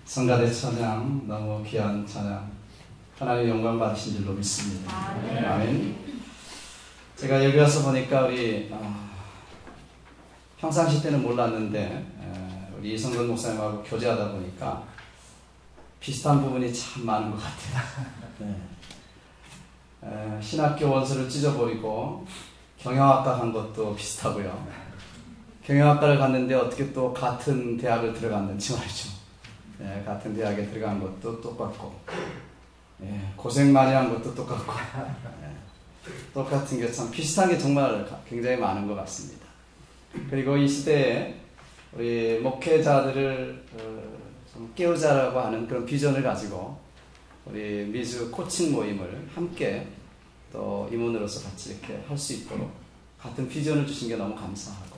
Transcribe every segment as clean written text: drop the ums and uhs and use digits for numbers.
성가대 찬양, 너무 귀한 찬양, 하나님의 영광 받으신 줄로 믿습니다. 아멘. 제가 여기 와서 보니까 우리 평상시 때는 몰랐는데 우리 이성근 목사님하고 교제하다 보니까 비슷한 부분이 참 많은 것 같아요. 신학교 원서를 찢어버리고 경영학과 간 것도 비슷하고요. 경영학과를 갔는데 어떻게 또 같은 대학을 들어갔는지 말이죠. 같은 대학에 들어간 것도 똑같고, 고생 많이 한 것도 똑같고, 똑같은 게 참 비슷한 게 정말 굉장히 많은 것 같습니다. 그리고 이 시대에 우리 목회자들을 좀 깨우자라고 하는 그런 비전을 가지고 우리 미주 코칭 모임을 함께 또 임원으로서 같이 이렇게 할 수 있도록 같은 비전을 주신 게 너무 감사하고,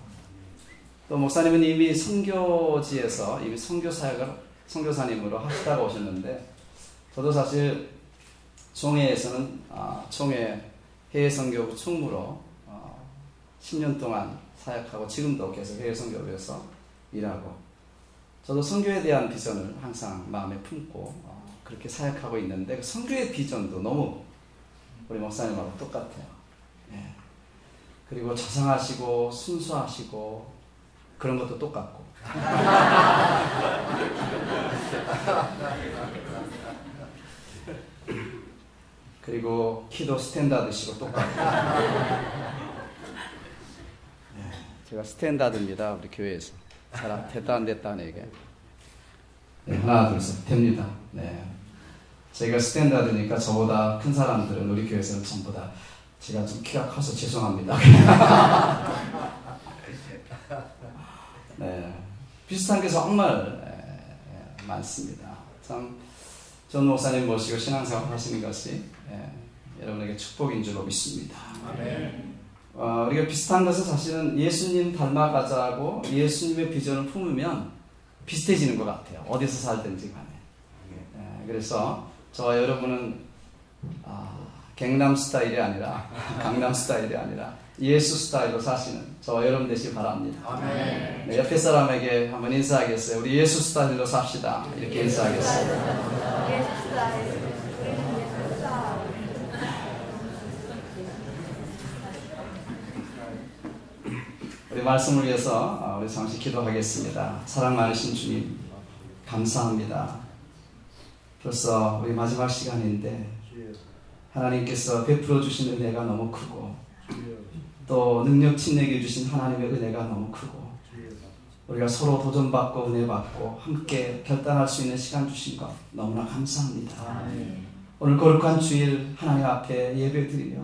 또 목사님은 이미 선교지에서 이미 선교사님으로 하시다가 오셨는데, 저도 사실 총회에서는 총회 해외선교부 총무로 10년 동안 사역하고 지금도 계속 해외선교부에서 일하고, 저도 선교에 대한 비전을 항상 마음에 품고 그렇게 사역하고 있는데, 그 선교의 비전도 너무 우리 목사님하고 똑같아요. 그리고 자상하시고 순수하시고 그런 것도 똑같고 그리고 키도 스탠다드시고 똑같고 제가 스탠다드입니다. 우리 교회에서 사람 됐다 안 됐다 하는 얘기. 하나 둘 셋 됩니다. 제가 스탠다드니까 저보다 큰 사람들은 우리 교회에서는 전부 다 제가 좀 키가 커서 죄송합니다. 비슷한 게 정말 많습니다. 참 전 목사님 모시고 신앙생활 하시는 것이 여러분에게 축복인 줄로 믿습니다. 우리가 비슷한 것은 사실은 예수님 닮아가자고 예수님의 비전을 품으면 비슷해지는 것 같아요. 어디서 살든지 간에. 그래서 저와 여러분은 경남 스타일이 아니라 강남 스타일이 아니라 예수 스타일로 사시는 저와 여러분 되시기 바랍니다. 옆에 사람에게 한번 인사하겠어요. 우리 예수 스타일로 삽시다. 이렇게 인사하겠어요. 우리 말씀을 위해서 우리 잠시 기도하겠습니다. 사랑 많으신 주님, 감사합니다. 벌써 우리 마지막 시간인데 하나님께서 베풀어 주신 은혜가 너무 크고, 또 능력 친내게 주신 하나님의 은혜가 너무 크고, 우리가 서로 도전받고 은혜받고 함께 결단할 수 있는 시간 주신 것 너무나 감사합니다. 오늘 거룩한 주일 하나님 앞에 예배드리며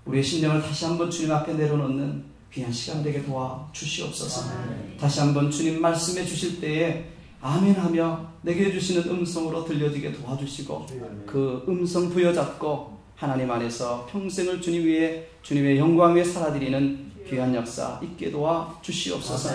우리의 심령을 다시 한번 주님 앞에 내려놓는 귀한 시간 되게 도와주시옵소서. 다시 한번 주님 말씀해 주실 때에 아멘하며 내게 주시는 음성으로 들려지게 도와주시고, 그 음성 부여잡고 하나님 안에서 평생을 주님 위에 주님의 영광 위에 살아드리는 귀한 역사 있게 도와주시옵소서.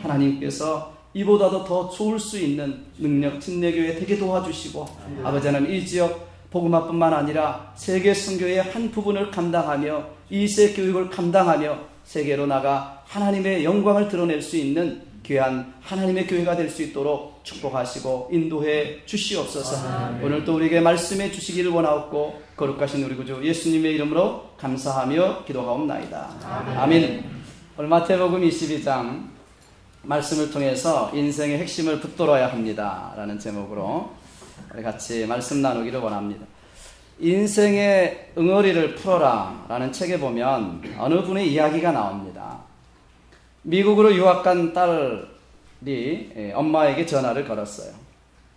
하나님께서 이보다도 더 좋을 수 있는 능력 진내교회 되게 도와주시고, 아버지 하나님 이 지역 복음화뿐만 아니라 세계 선교의 한 부분을 감당하며 이세 교육을 감당하며 세계로 나가 하나님의 영광을 드러낼 수 있는 귀한 하나님의 교회가 될 수 있도록 축복하시고 인도해 주시옵소서. 오늘 또 우리에게 말씀해 주시기를 원하옵고 거룩하신 우리 구주 예수님의 이름으로 감사하며 기도하옵나이다. 아멘. 오늘 마태복음 22장 말씀을 통해서 인생의 핵심을 붙들어야 합니다 라는 제목으로 우리 같이 말씀 나누기를 원합니다. 인생의 응어리를 풀어라 라는 책에 보면 어느 분의 이야기가 나옵니다. 미국으로 유학 간 딸이 엄마에게 전화를 걸었어요.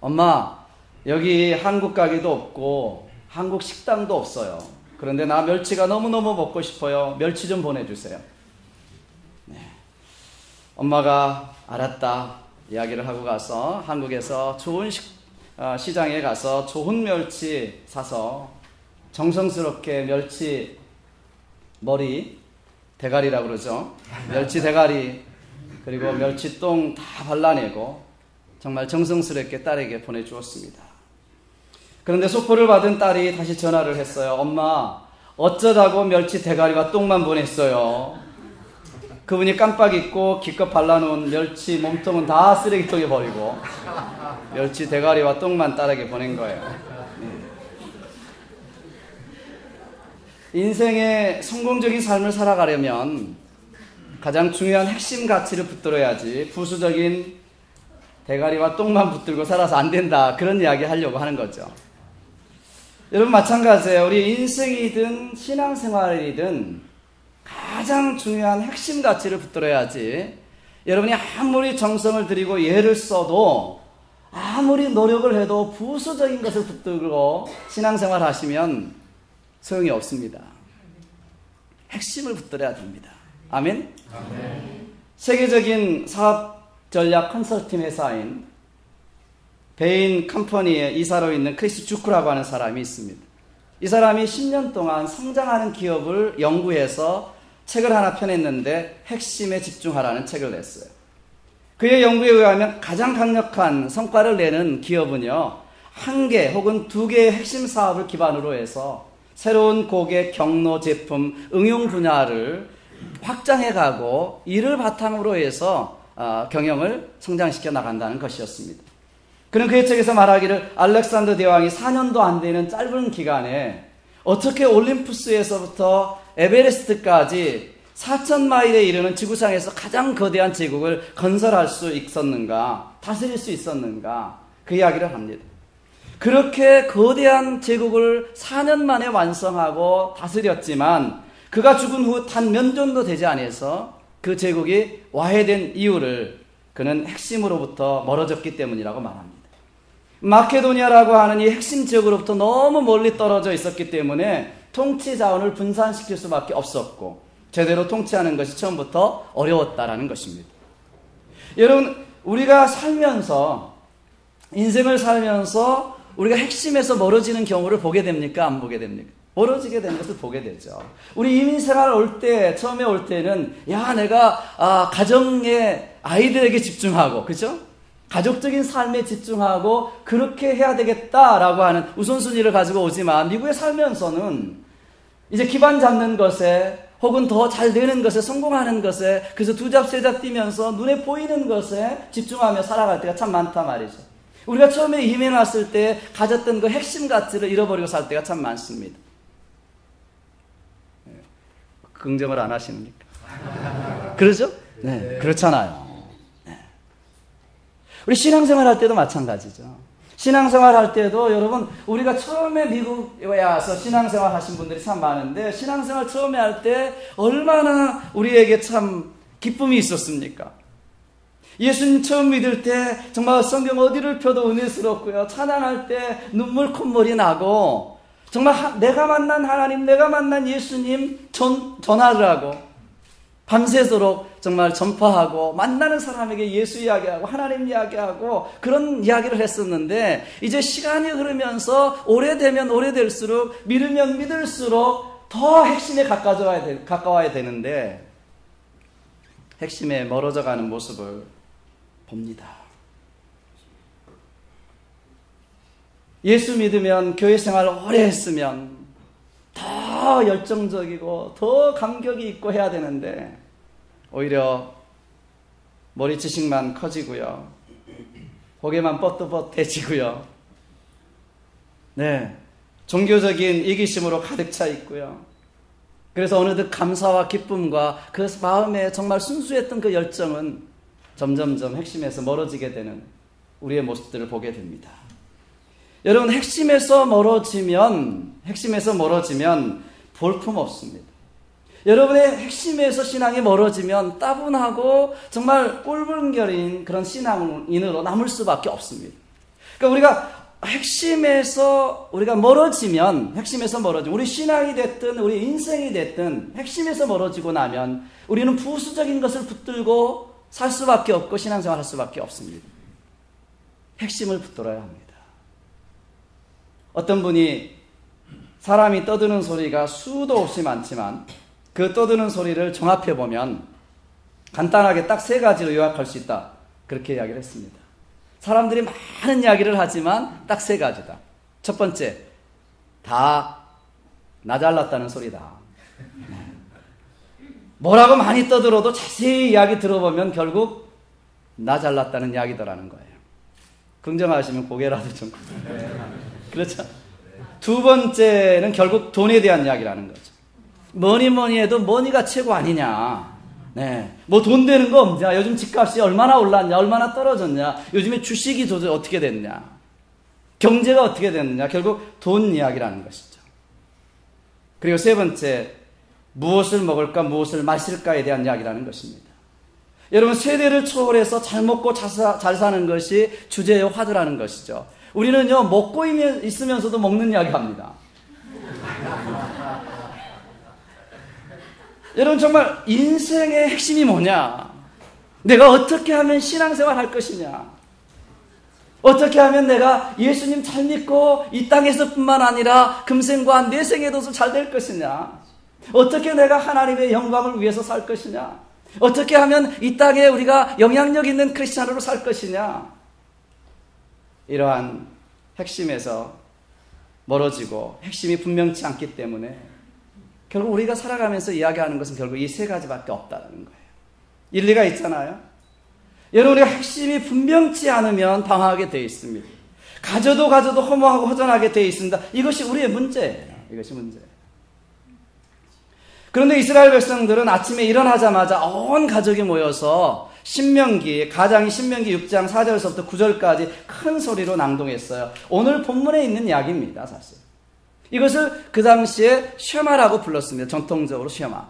엄마, 여기 한국 가게도 없고 한국 식당도 없어요. 그런데 나 멸치가 너무너무 먹고 싶어요. 멸치 좀 보내주세요. 엄마가 알았다 이야기를 하고 가서 한국에서 좋은 시장에 가서 좋은 멸치 사서 정성스럽게 멸치 머리, 대가리라고 그러죠. 멸치 대가리 그리고 멸치똥 다 발라내고 정말 정성스럽게 딸에게 보내주었습니다. 그런데 속보를 받은 딸이 다시 전화를 했어요. 엄마, 어쩌다고 멸치 대가리와 똥만 보냈어요. 그분이 깜빡 잊고 기껏 발라놓은 멸치 몸통은 다 쓰레기통에 버리고 멸치 대가리와 똥만 따르게 보낸 거예요. 인생의 성공적인 삶을 살아가려면 가장 중요한 핵심 가치를 붙들어야지 부수적인 대가리와 똥만 붙들고 살아서 안 된다, 그런 이야기 하려고 하는 거죠. 여러분 마찬가지예요. 우리 인생이든 신앙생활이든 가장 중요한 핵심 가치를 붙들어야지 여러분이 아무리 정성을 들이고 예를 써도 아무리 노력을 해도 부수적인 것을 붙들고 신앙생활 하시면 소용이 없습니다. 핵심을 붙들어야 됩니다. 아멘? 아멘. 세계적인 사업 전략 컨설팅 회사인 베인 컴퍼니의 이사로 있는 크리스 주크라고 하는 사람이 있습니다. 이 사람이 10년 동안 성장하는 기업을 연구해서 책을 하나 펴냈는데 핵심에 집중하라는 책을 냈어요. 그의 연구에 의하면 가장 강력한 성과를 내는 기업은요, 1개 혹은 2개의 핵심 사업을 기반으로 해서 새로운 고객, 경로, 제품, 응용 분야를 확장해가고 이를 바탕으로 해서 경영을 성장시켜 나간다는 것이었습니다. 그는 그의 책에서 말하기를 알렉산더 대왕이 4년도 안 되는 짧은 기간에 어떻게 올림푸스에서부터 에베레스트까지 4,000마일에 이르는 지구상에서 가장 거대한 제국을 건설할 수 있었는가, 다스릴 수 있었는가, 그 이야기를 합니다. 그렇게 거대한 제국을 4년 만에 완성하고 다스렸지만 그가 죽은 후 단 몇 년도 되지 않아서 그 제국이 와해된 이유를 그는 핵심으로부터 멀어졌기 때문이라고 말합니다. 마케도니아라고 하는 이 핵심 지역으로부터 너무 멀리 떨어져 있었기 때문에 통치 자원을 분산시킬 수밖에 없었고 제대로 통치하는 것이 처음부터 어려웠다라는 것입니다. 여러분, 우리가 살면서, 인생을 살면서 우리가 핵심에서 멀어지는 경우를 보게 됩니까? 안 보게 됩니까? 멀어지게 되는 것을 보게 되죠. 우리 이민생활 올 때, 처음에 올 때는 내가 가정의 아이들에게 집중하고, 그죠? 가족적인 삶에 집중하고 그렇게 해야 되겠다라고 하는 우선순위를 가지고 오지만 미국에 살면서는 이제 기반 잡는 것에 혹은 더 잘 되는 것에, 성공하는 것에, 그래서 2잡, 3잡 뛰면서 눈에 보이는 것에 집중하며 살아갈 때가 참 많단 말이죠. 우리가 처음에 이민에 왔을 때 가졌던 그 핵심 가치를 잃어버리고 살 때가 참 많습니다. 긍정을 안 하십니까? 그러죠? 네, 그렇잖아요. 네. 우리 신앙생활 할 때도 마찬가지죠. 신앙생활 할 때도 여러분, 우리가 처음에 미국에 와서 신앙생활 하신 분들이 참 많은데 신앙생활 처음에 할 때 얼마나 우리에게 참 기쁨이 있었습니까? 예수님 처음 믿을 때 정말 성경 어디를 펴도 은혜스럽고요. 찬양할 때 눈물 콧물이 나고 정말 내가 만난 하나님, 내가 만난 예수님 전화를 하고 밤새도록 정말 전파하고 만나는 사람에게 예수 이야기하고 하나님 이야기하고 그런 이야기를 했었는데 이제 시간이 흐르면서 오래되면 오래될수록 믿으면 믿을수록 더 핵심에 가까워야 되는데 핵심에 멀어져 가는 모습을 봅니다. 예수 믿으면 교회 생활 오래 했으면 더 열정적이고 더 감격이 있고 해야 되는데 오히려 머리 지식만 커지고요. 고개만 뻣뻣해지고요. 네, 종교적인 이기심으로 가득 차 있고요. 그래서 어느덧 감사와 기쁨과 그 마음에 정말 순수했던 그 열정은 점점점 핵심에서 멀어지게 되는 우리의 모습들을 보게 됩니다. 여러분, 핵심에서 멀어지면 볼품 없습니다. 여러분의 핵심에서 신앙이 멀어지면 따분하고 정말 꼴불견인 그런 신앙인으로 남을 수밖에 없습니다. 그러니까 우리가 핵심에서 멀어지면 우리 신앙이 됐든 우리 인생이 됐든 핵심에서 멀어지고 나면 우리는 부수적인 것을 붙들고 살 수밖에 없고 신앙생활 할 수밖에 없습니다. 핵심을 붙들어야 합니다. 어떤 분이 사람이 떠드는 소리가 수도 없이 많지만 그 떠드는 소리를 종합해보면 간단하게 딱 3가지로 요약할 수 있다. 그렇게 이야기를 했습니다. 사람들이 많은 이야기를 하지만 딱 3가지다. 첫 번째, 다 나 잘났다는 소리다. 뭐라고 많이 떠들어도 자세히 이야기 들어보면 결국 나 잘났다는 이야기더라는 거예요. 긍정하시면 고개라도 좀. 그렇죠? 두 번째는 결국 돈에 대한 이야기라는 거죠. 뭐니 해도 뭐니가 최고 아니냐. 네. 뭐 돈 되는 거 없냐. 요즘 집값이 얼마나 올랐냐. 얼마나 떨어졌냐. 요즘에 주식이 도대체 어떻게 됐냐. 경제가 어떻게 됐느냐. 결국 돈 이야기라는 것이죠. 그리고 세 번째, 무엇을 먹을까 무엇을 마실까에 대한 이야기라는 것입니다. 여러분, 세대를 초월해서 잘 먹고 잘 사는 것이 주제의 화두라는 것이죠. 우리는요, 먹고 있으면서도 먹는 이야기 합니다. 여러분, 정말 인생의 핵심이 뭐냐? 내가 어떻게 하면 신앙생활 할 것이냐? 어떻게 하면 내가 예수님 잘 믿고 이 땅에서뿐만 아니라 금생과 내생에도 잘 될 것이냐? 어떻게 내가 하나님의 영광을 위해서 살 것이냐? 어떻게 하면 이 땅에 우리가 영향력 있는 크리스찬으로 살 것이냐? 이러한 핵심에서 멀어지고 핵심이 분명치 않기 때문에 결국 우리가 살아가면서 이야기하는 것은 결국 이 세 가지밖에 없다는 거예요. 일리가 있잖아요. 여러분, 우리가 핵심이 분명치 않으면 당하게 되어 있습니다. 가져도 허무하고 허전하게 되어 있습니다. 이것이 우리의 문제예요. 이것이 문제예요. 그런데 이스라엘 백성들은 아침에 일어나자마자 온 가족이 모여서 가장이 신명기 6장 4절에서부터 9절까지 큰 소리로 낭독했어요. 오늘 본문에 있는 이야기입니다, 사실. 이것을 그 당시에 쉐마라고 불렀습니다. 전통적으로 쉐마.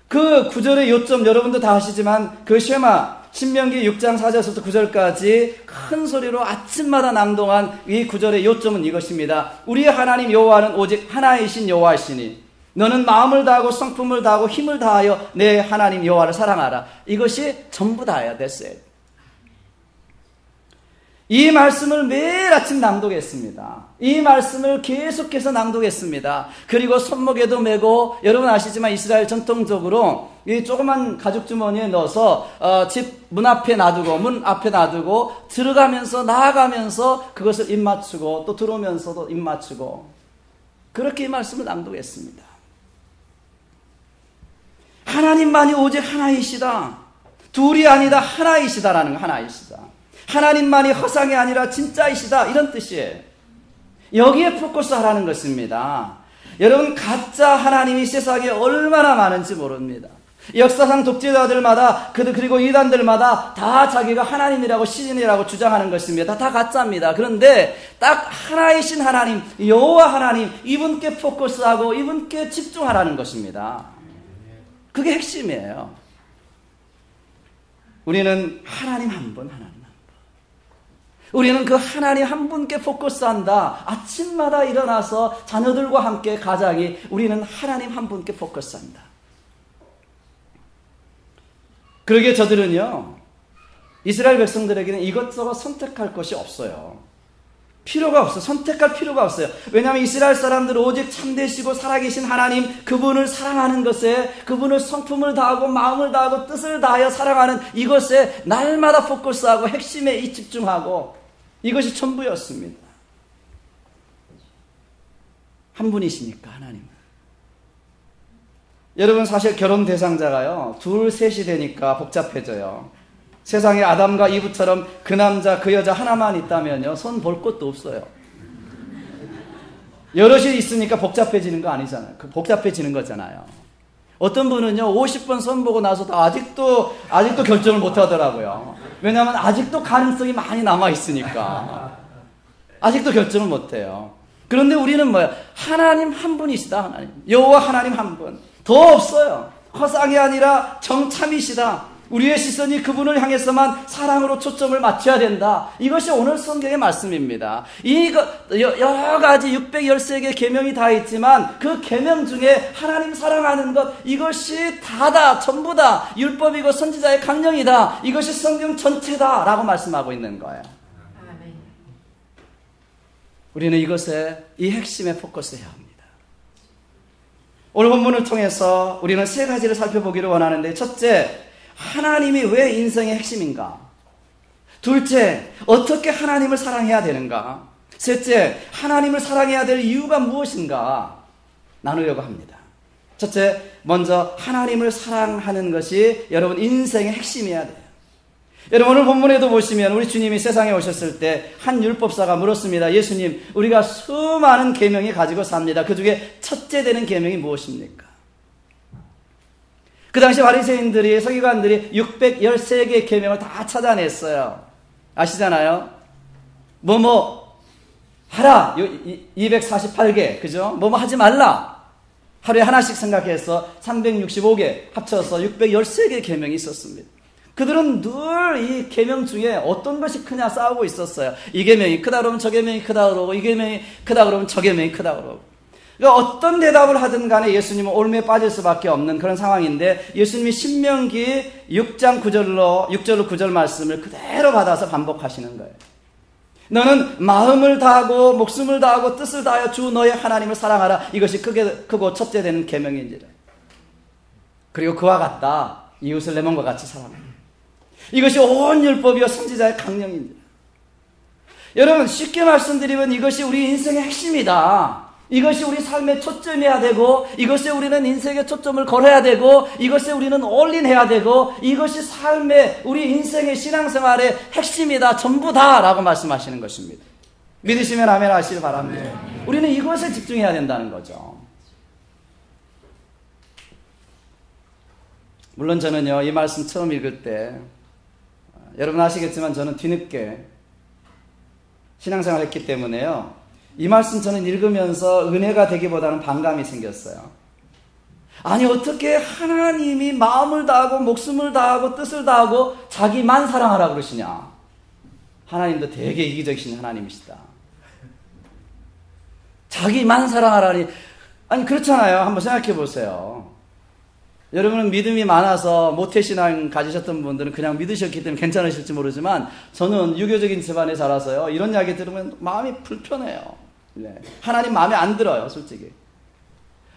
그 9절의 요점 여러분도 다 아시지만 그 쉐마, 신명기 6장 4절에서부터 9절까지 큰 소리로 아침마다 낭독한 이 9절의 요점은 이것입니다. 우리의 하나님 여호와는 오직 하나이신 여호와이시니 너는 마음을 다하고 성품을 다하고 힘을 다하여 내 하나님 여호와를 사랑하라. 이것이 전부 다예요. That's it. 이 말씀을 매일 아침 낭독했습니다. 이 말씀을 계속해서 낭독했습니다. 그리고 손목에도 메고, 여러분 아시지만 이스라엘 전통적으로 이 조그만 가죽 주머니에 넣어서 집 문 앞에 놔두고 들어가면서 나아가면서 그것을 입 맞추고 또 들어오면서도 입 맞추고 그렇게 이 말씀을 낭독했습니다. 하나님만이 오직 하나이시다. 둘이 아니다. 하나이시다라는 거, 하나이시다. 하나님만이 허상이 아니라 진짜이시다. 이런 뜻이에요. 여기에 포커스 하라는 것입니다. 여러분, 가짜 하나님이 세상에 얼마나 많은지 모릅니다. 역사상 독재자들마다 그리고 이단들마다 다 자기가 하나님이라고 신이라고 주장하는 것입니다. 다 가짜입니다. 그런데 딱 하나이신 하나님, 여호와 하나님, 이분께 포커스하고 이분께 집중하라는 것입니다. 그게 핵심이에요. 우리는 하나님 한 분, 하나님 한 분. 우리는 그 하나님 한 분께 포커스한다. 아침마다 일어나서 자녀들과 함께 가장이 우리는 하나님 한 분께 포커스한다. 그러기에 저들은요, 이스라엘 백성들에게는 이것저것 선택할 것이 없어요. 필요가 없어요. 선택할 필요가 없어요. 왜냐하면 이스라엘 사람들은 오직 참되시고 살아계신 하나님, 그분을 사랑하는 것에, 그분을 성품을 다하고 마음을 다하고 뜻을 다하여 사랑하는 이것에 날마다 포커스하고 핵심에 집중하고 이것이 전부였습니다. 한 분이시니까, 하나님은. 여러분, 사실 결혼 대상자가요, 둘, 셋이 되니까 복잡해져요. 세상에 아담과 이브처럼 그 남자, 그 여자 하나만 있다면요, 손 볼 것도 없어요. 여럿이 있으니까 복잡해지는 거 아니잖아요. 복잡해지는 거잖아요. 어떤 분은요, 50번 손 보고 나서도 아직도 결정을 못 하더라고요. 왜냐하면 아직도 가능성이 많이 남아있으니까. 아직도 결정을 못 해요. 그런데 우리는 뭐예요? 하나님 한 분이시다, 하나님. 여호와 하나님 한 분. 더 없어요. 허상이 아니라 정참이시다. 우리의 시선이 그분을 향해서만 사랑으로 초점을 맞춰야 된다. 이것이 오늘 성경의 말씀입니다. 여러 가지 613개 계명이 다 있지만 그 계명 중에 하나님 사랑하는 것, 이것이 다다, 전부 다 율법이고 선지자의 강령이다. 이것이 성경 전체다 라고 말씀하고 있는 거예요. 우리는 이것에, 이 핵심에 포커스해야 합니다. 오늘 본문을 통해서 우리는 세 가지를 살펴보기를 원하는데, 첫째, 하나님이 왜 인생의 핵심인가? 둘째, 어떻게 하나님을 사랑해야 되는가? 셋째, 하나님을 사랑해야 될 이유가 무엇인가? 나누려고 합니다. 첫째, 먼저 하나님을 사랑하는 것이 여러분 인생의 핵심이어야 돼요. 여러분 오늘 본문에도 보시면 우리 주님이 세상에 오셨을 때 한 율법사가 물었습니다. 예수님, 우리가 수많은 계명이 가지고 삽니다. 그 중에 첫째 되는 계명이 무엇입니까? 그 당시 바리새인들이, 서기관들이 613개의 계명을 다 찾아냈어요. 아시잖아요? 하라 248개, 그죠? 하지 말라 하루에 하나씩 생각해서 365개 합쳐서 613개의 계명이 있었습니다. 그들은 늘 이 계명 중에 어떤 것이 크냐 싸우고 있었어요. 이 계명이 크다 그러면 저 계명이 크다 그러고, 이 계명이 크다 그러면 저 계명이 크다 그러고. 그러니까 어떤 대답을 하든 간에 예수님은 올무에 빠질 수밖에 없는 그런 상황인데, 예수님이 신명기 6장 6절로 9절 말씀을 그대로 받아서 반복하시는 거예요. 너는 마음을 다하고 목숨을 다하고 뜻을 다하여 주 너의 하나님을 사랑하라. 이것이 크고 첫째 되는 계명인지라. 그리고 그와 같다. 이웃을 내 몸과 같이 사랑하라. 이것이 온 율법이요 선지자의 강령입니다. 여러분 쉽게 말씀드리면 이것이 우리 인생의 핵심이다. 이것이 우리 삶의 초점이어야 되고, 이것에 우리는 인생의 초점을 걸어야 되고, 이것에 우리는 올인해야 되고, 이것이 삶의 우리 인생의 신앙생활의 핵심이다, 전부다 라고 말씀하시는 것입니다. 믿으시면 아멘 하시길 바랍니다. 우리는 이것에 집중해야 된다는 거죠. 물론 저는요 이 말씀 처음 읽을 때 여러분 아시겠지만 저는 뒤늦게 신앙생활을 했기 때문에요, 이 말씀 저는 읽으면서 은혜가 되기보다는 반감이 생겼어요. 아니 어떻게 하나님이 마음을 다하고 목숨을 다하고 뜻을 다하고 자기만 사랑하라 그러시냐. 하나님도 되게 이기적이신 하나님이시다. 자기만 사랑하라니. 아니 그렇잖아요. 한번 생각해 보세요. 여러분은 믿음이 많아서 모태신앙 가지셨던 분들은 그냥 믿으셨기 때문에 괜찮으실지 모르지만, 저는 유교적인 집안에 자라서요 이런 이야기 들으면 마음이 불편해요. 네. 하나님 마음에 안 들어요 솔직히.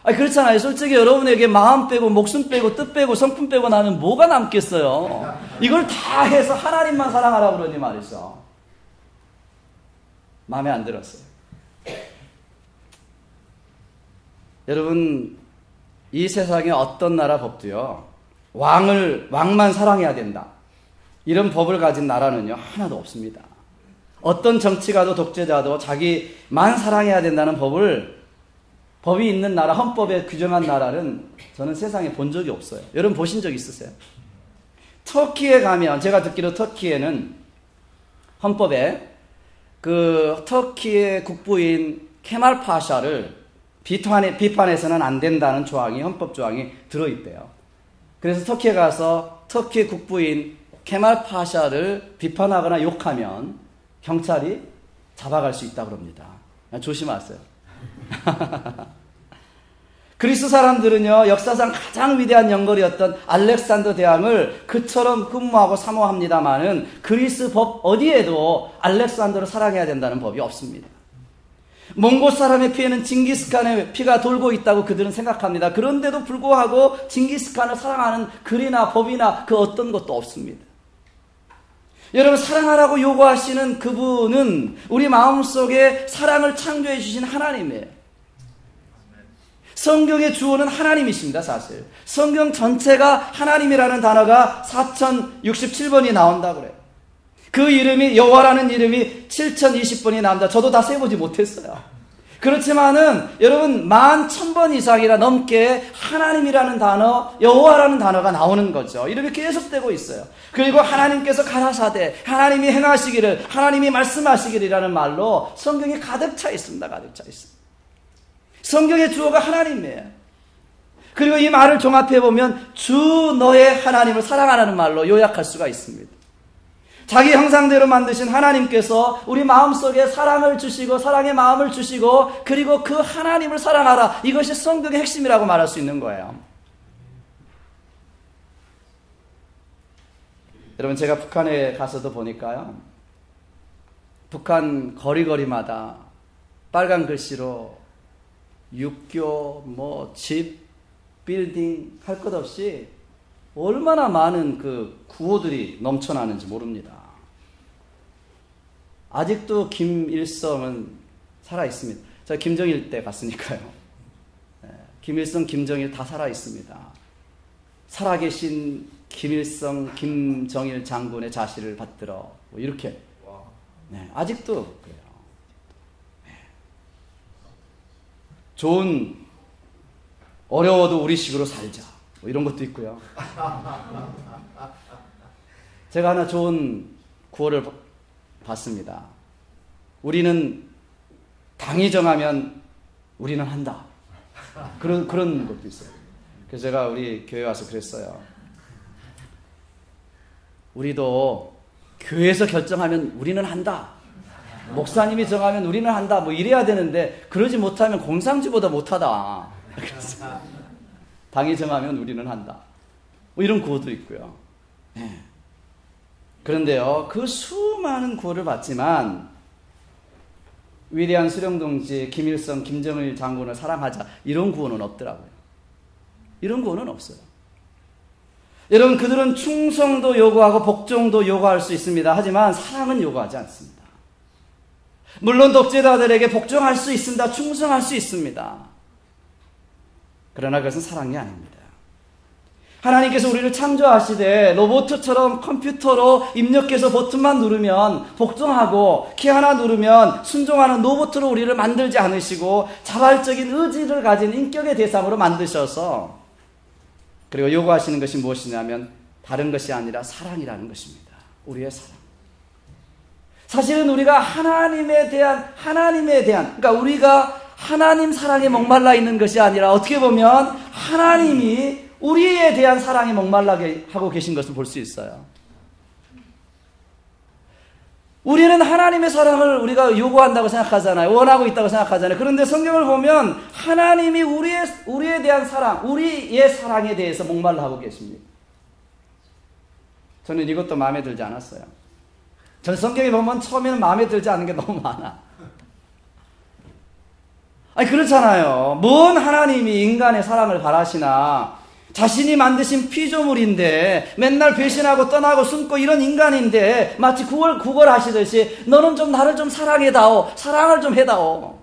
아니 그렇잖아요. 솔직히 여러분에게 마음 빼고 목숨 빼고 뜻 빼고 성품 빼고 나면 뭐가 남겠어요. 이걸 다 해서 하나님만 사랑하라고 그러니 말이죠. 마음에 안 들었어요. 여러분 이 세상에 어떤 나라 법도요 왕만 사랑해야 된다 이런 법을 가진 나라는요 하나도 없습니다. 어떤 정치가도 독재자도 자기만 사랑해야 된다는 법이 있는 나라, 헌법에 규정한 나라는 저는 세상에 본 적이 없어요. 여러분 보신 적 있으세요? 터키에 가면, 제가 듣기로 터키에는 헌법에 그 터키의 국부인 케말 파샤를 비판해서는 안 된다는 조항이, 헌법 조항이 들어있대요. 그래서 터키에 가서 터키 국부인 케말 파샤를 비판하거나 욕하면 경찰이 잡아갈 수 있다고 합니다. 조심하세요. 그리스 사람들은요 역사상 가장 위대한 영걸이었던 알렉산더 대왕을 그처럼 흠모하고 사모합니다마는 그리스 법 어디에도 알렉산더를 사랑해야 된다는 법이 없습니다. 몽골 사람의 피에는 징기스칸의 피가 돌고 있다고 그들은 생각합니다. 그런데도 불구하고 징기스칸을 사랑하는 글이나 법이나 그 어떤 것도 없습니다. 여러분 사랑하라고 요구하시는 그분은 우리 마음속에 사랑을 창조해 주신 하나님이에요. 성경의 주어는 하나님이십니다. 사실 성경 전체가 하나님이라는 단어가 4067번이 나온다고 그래요. 그 이름이, 여호와라는 이름이 7020번이 나옵니다. 저도 다 세보지 못했어요. 그렇지만은 여러분 11,000번 이상이나 넘게 하나님이라는 단어, 여호와라는 단어가 나오는 거죠. 이름이 계속되고 있어요. 그리고 하나님께서 가라사대, 하나님이 행하시기를, 하나님이 말씀하시기를이라는 말로 성경이 가득 차 있습니다. 가득 차 있습니다. 성경의 주어가 하나님이에요. 그리고 이 말을 종합해보면 주 너의 하나님을 사랑하라는 말로 요약할 수가 있습니다. 자기 형상대로 만드신 하나님께서 우리 마음속에 사랑을 주시고 사랑의 마음을 주시고 그리고 그 하나님을 사랑하라. 이것이 성경의 핵심이라고 말할 수 있는 거예요. 여러분 제가 북한에 가서도 보니까요, 북한 거리마다 빨간 글씨로 육교, 집, 빌딩 할 것 없이 얼마나 많은 그 구호들이 넘쳐나는지 모릅니다. 아직도 김일성은 살아있습니다. 제가 김정일 때 갔으니까요. 김일성, 김정일 다 살아 있습니다. 살아계신 김일성, 김정일 장군의 자시를 받들어 뭐 이렇게 네, 아직도 그래요. 네. 좋은 어려워도 우리식으로 살자 뭐 이런 것도 있고요. 제가 하나 좋은 구호를 봤습니다. 우리는 당이 정하면 우리는 한다. 그런 것도 있어요. 그래서 제가 우리 교회 와서 그랬어요. 우리도 교회에서 결정하면 우리는 한다. 목사님이 정하면 우리는 한다. 뭐 이래야 되는데 그러지 못하면 공산주의보다 못하다. 그래서 당이 정하면 우리는 한다. 뭐 이런 구호도 있고요. 네. 그런데요, 그 수많은 구호를 봤지만 위대한 수령동지 김일성, 김정일 장군을 사랑하자 이런 구호는 없더라고요. 이런 구호는 없어요. 여러분, 그들은 충성도 요구하고 복종도 요구할 수 있습니다. 하지만 사랑은 요구하지 않습니다. 물론 독재자들에게 복종할 수 있습니다. 충성할 수 있습니다. 그러나 그것은 사랑이 아닙니다. 하나님께서 우리를 창조하시되 로봇처럼 컴퓨터로 입력해서 버튼만 누르면 복종하고 키 하나 누르면 순종하는 로봇으로 우리를 만들지 않으시고 자발적인 의지를 가진 인격의 대상으로 만드셔서 그리고 요구하시는 것이 무엇이냐면 다른 것이 아니라 사랑이라는 것입니다. 우리의 사랑. 사실은 우리가 하나님에 대한 그러니까 우리가 하나님 사랑에 목말라 있는 것이 아니라 어떻게 보면 하나님이 우리에 대한 사랑에 목말라게 하고 계신 것을 볼 수 있어요. 우리는 하나님의 사랑을 우리가 요구한다고 생각하잖아요. 원하고 있다고 생각하잖아요. 그런데 성경을 보면 하나님이 우리에 대한 사랑, 우리의 사랑에 대해서 목말라 하고 계십니다. 저는 이것도 마음에 들지 않았어요. 전 성경에 보면 처음에는 마음에 들지 않은 게 너무 많아. 아니 그렇잖아요. 뭔 하나님이 인간의 사랑을 바라시나. 자신이 만드신 피조물인데 맨날 배신하고 떠나고 숨고 이런 인간인데 마치 구걸하시듯이 너는 좀 나를 좀 사랑해다오. 사랑을 좀 해다오.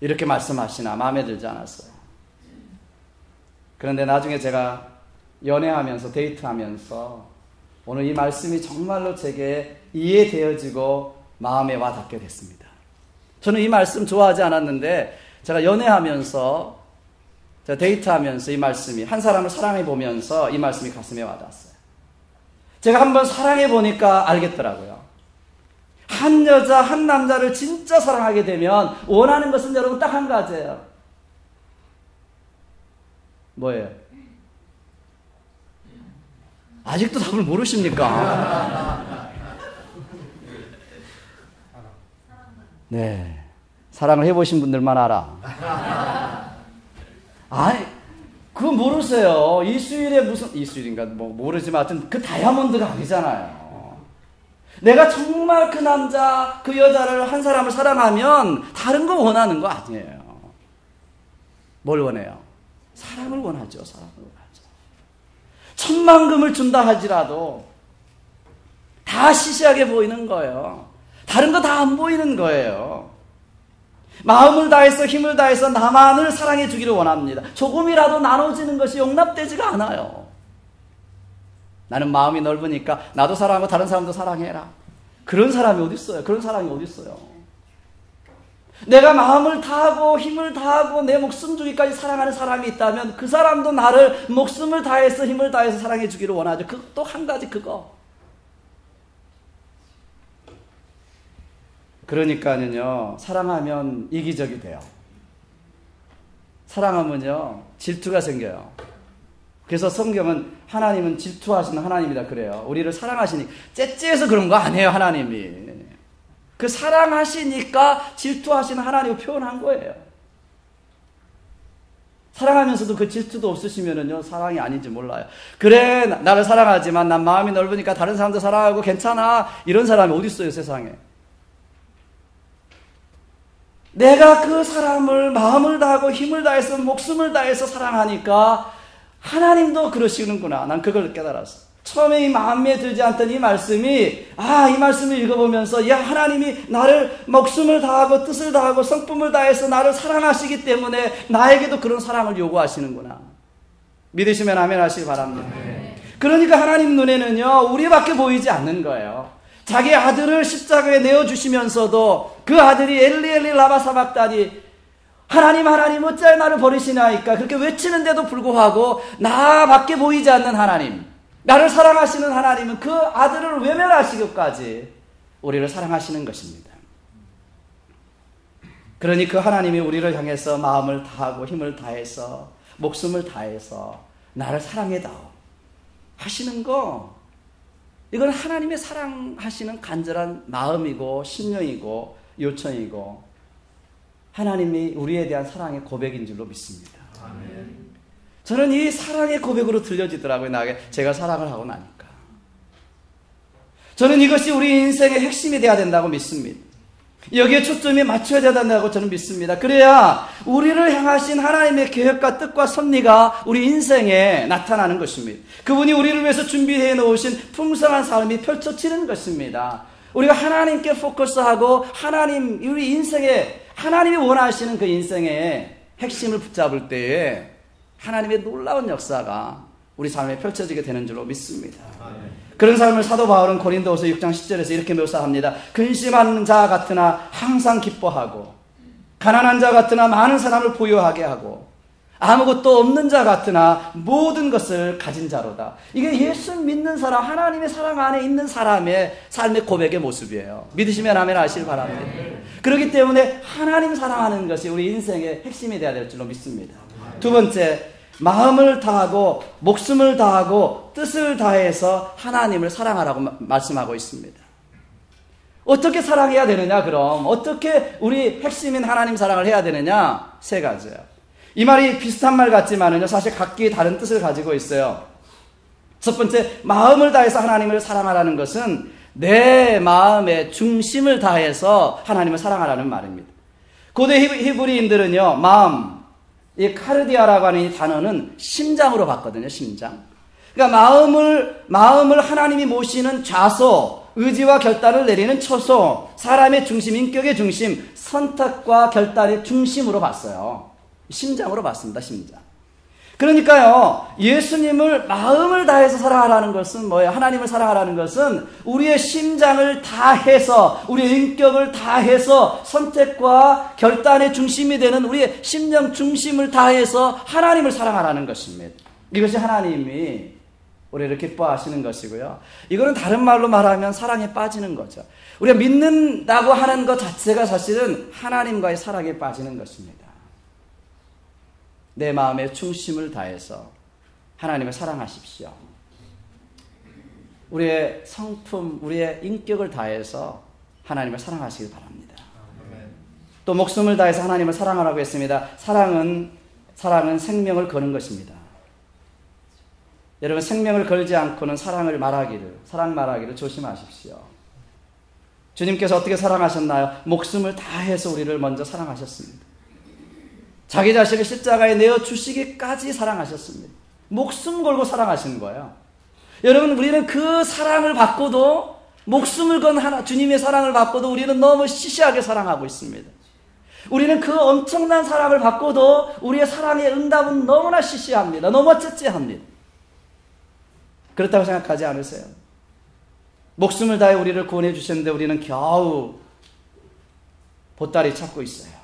이렇게 말씀하시나 마음에 들지 않았어요. 그런데 나중에 제가 연애하면서 데이트하면서 오늘 이 말씀이 정말로 제게 이해되어지고 마음에 와닿게 됐습니다. 저는 이 말씀 좋아하지 않았는데 제가 연애하면서 제가 데이트하면서 이 말씀이 한 사람을 사랑해 보면서 이 말씀이 가슴에 와닿았어요. 제가 한번 사랑해 보니까 알겠더라고요. 한 여자 한 남자를 진짜 사랑하게 되면 원하는 것은 여러분 딱 한 가지예요. 뭐예요? 아직도 답을 모르십니까? 네, 사랑을 해보신 분들만 알아. 아니, 그거 모르세요. 이수일인가 뭐 모르지만 하여튼 그 다이아몬드가 아니잖아요. 내가 정말 그 남자, 그 여자를 한 사람을 사랑하면 다른 거 원하는 거 아니에요. 뭘 원해요? 사랑을 원하죠. 사랑을 원하죠. 천만금을 준다 할지라도 다 시시하게 보이는 거예요. 다른 거 다 안 보이는 거예요. 마음을 다해서 힘을 다해서 나만을 사랑해 주기를 원합니다. 조금이라도 나눠지는 것이 용납되지가 않아요. 나는 마음이 넓으니까 나도 사랑하고 다른 사람도 사랑해라. 그런 사람이 어디 있어요? 그런 사람이 어디 있어요? 내가 마음을 다하고 힘을 다하고 내 목숨 주기까지 사랑하는 사람이 있다면 그 사람도 나를 목숨을 다해서 힘을 다해서 사랑해 주기를 원하죠. 또 한 가지 그거. 그러니까는요, 사랑하면 이기적이 돼요. 사랑하면요, 질투가 생겨요. 그래서 성경은 하나님은 질투하시는 하나님이다 그래요. 우리를 사랑하시니 째째해서 그런 거 아니에요, 하나님이. 그 사랑하시니까 질투하시는 하나님을 표현한 거예요. 사랑하면서도 그 질투도 없으시면은요, 사랑이 아닌지 몰라요. 그래, 나를 사랑하지만 난 마음이 넓으니까 다른 사람도 사랑하고 괜찮아. 이런 사람이 어디 있어요, 세상에. 내가 그 사람을 마음을 다하고 힘을 다해서 목숨을 다해서 사랑하니까 하나님도 그러시는구나. 난 그걸 깨달았어. 처음에 이 마음에 들지 않던 이 말씀이 이 말씀을 읽어보면서 하나님이 나를 목숨을 다하고 뜻을 다하고 성품을 다해서 나를 사랑하시기 때문에 나에게도 그런 사랑을 요구하시는구나. 믿으시면 아멘 하시기 바랍니다. 그러니까 하나님 눈에는요, 우리밖에 보이지 않는 거예요. 자기 아들을 십자가에 내어주시면서도 그 아들이 엘리 엘리 라마 사박다니, 하나님 하나님 어찌하여 나를 버리시나이까 그렇게 외치는데도 불구하고 나밖에 보이지 않는 하나님, 나를 사랑하시는 하나님은 그 아들을 외면하시기까지 우리를 사랑하시는 것입니다. 그러니 그 하나님이 우리를 향해서 마음을 다하고 힘을 다해서 목숨을 다해서 나를 사랑해다오 하시는 거, 이건 하나님의 사랑하시는 간절한 마음이고 심령이고 요청이고 하나님이 우리에 대한 사랑의 고백인 줄로 믿습니다. 아멘. 저는 이 사랑의 고백으로 들려지더라고요. 제가 사랑을 하고 나니까. 저는 이것이 우리 인생의 핵심이 되어야 된다고 믿습니다. 여기에 초점이 맞춰야 된다고 저는 믿습니다. 그래야 우리를 향하신 하나님의 계획과 뜻과 섭리가 우리 인생에 나타나는 것입니다. 그분이 우리를 위해서 준비해 놓으신 풍성한 삶이 펼쳐지는 것입니다. 우리가 하나님께 포커스하고 우리 인생에 하나님이 원하시는 그 인생의 핵심을 붙잡을 때에 하나님의 놀라운 역사가 우리 삶에 펼쳐지게 되는 줄로 믿습니다. 그런 삶을 사도 바울은 고린도후서 6장 10절에서 이렇게 묘사합니다. 근심하는 자 같으나 항상 기뻐하고, 가난한 자 같으나 많은 사람을 부유하게 하고, 아무것도 없는 자 같으나 모든 것을 가진 자로다. 이게 예수 믿는 사람, 하나님의 사랑 안에 있는 사람의 삶의 고백의 모습이에요. 믿으시면 아멘 하시길 바랍니다. 그렇기 때문에 하나님 사랑하는 것이 우리 인생의 핵심이 되어야 될 줄로 믿습니다. 두 번째, 마음을 다하고 목숨을 다하고 뜻을 다해서 하나님을 사랑하라고 말씀하고 있습니다. 어떻게 사랑해야 되느냐? 그럼 어떻게 우리 핵심인 하나님 사랑을 해야 되느냐? 세 가지예요. 이 말이 비슷한 말 같지만은요, 사실 각기 다른 뜻을 가지고 있어요. 첫 번째, 마음을 다해서 하나님을 사랑하라는 것은 내 마음의 중심을 다해서 하나님을 사랑하라는 말입니다. 고대 히브리인들은요, 마음, 이 카르디아라고 하는 이 단어는 심장으로 봤거든요. 심장. 그러니까 마음을 하나님이 모시는 좌소, 의지와 결단을 내리는 처소, 사람의 중심, 인격의 중심, 선택과 결단의 중심으로 봤어요. 심장으로 봤습니다. 심장. 그러니까요, 예수님을 마음을 다해서 사랑하라는 것은 뭐예요? 하나님을 사랑하라는 것은 우리의 심장을 다해서, 우리의 인격을 다해서 선택과 결단의 중심이 되는 우리의 심령 중심을 다해서 하나님을 사랑하라는 것입니다. 이것이 하나님이 우리를 기뻐하시는 것이고요. 이거는 다른 말로 말하면 사랑에 빠지는 거죠. 우리가 믿는다고 하는 것 자체가 사실은 하나님과의 사랑에 빠지는 것입니다. 내 마음의 중심을 다해서 하나님을 사랑하십시오. 우리의 성품, 우리의 인격을 다해서 하나님을 사랑하시길 바랍니다. 또 목숨을 다해서 하나님을 사랑하라고 했습니다. 사랑은 생명을 거는 것입니다. 여러분, 생명을 걸지 않고는 사랑 말하기를 조심하십시오. 주님께서 어떻게 사랑하셨나요? 목숨을 다해서 우리를 먼저 사랑하셨습니다. 자기 자신을 십자가에 내어주시기까지 사랑하셨습니다. 목숨 걸고 사랑하신 거예요. 여러분, 우리는 그 사랑을 받고도, 목숨을 건 주님의 사랑을 받고도 우리는 너무 시시하게 사랑하고 있습니다. 우리는 그 엄청난 사랑을 받고도 우리의 사랑의 응답은 너무나 시시합니다. 너무 째째합니다. 그렇다고 생각하지 않으세요? 목숨을 다해 우리를 구원해 주셨는데 우리는 겨우 보따리 찾고 있어요.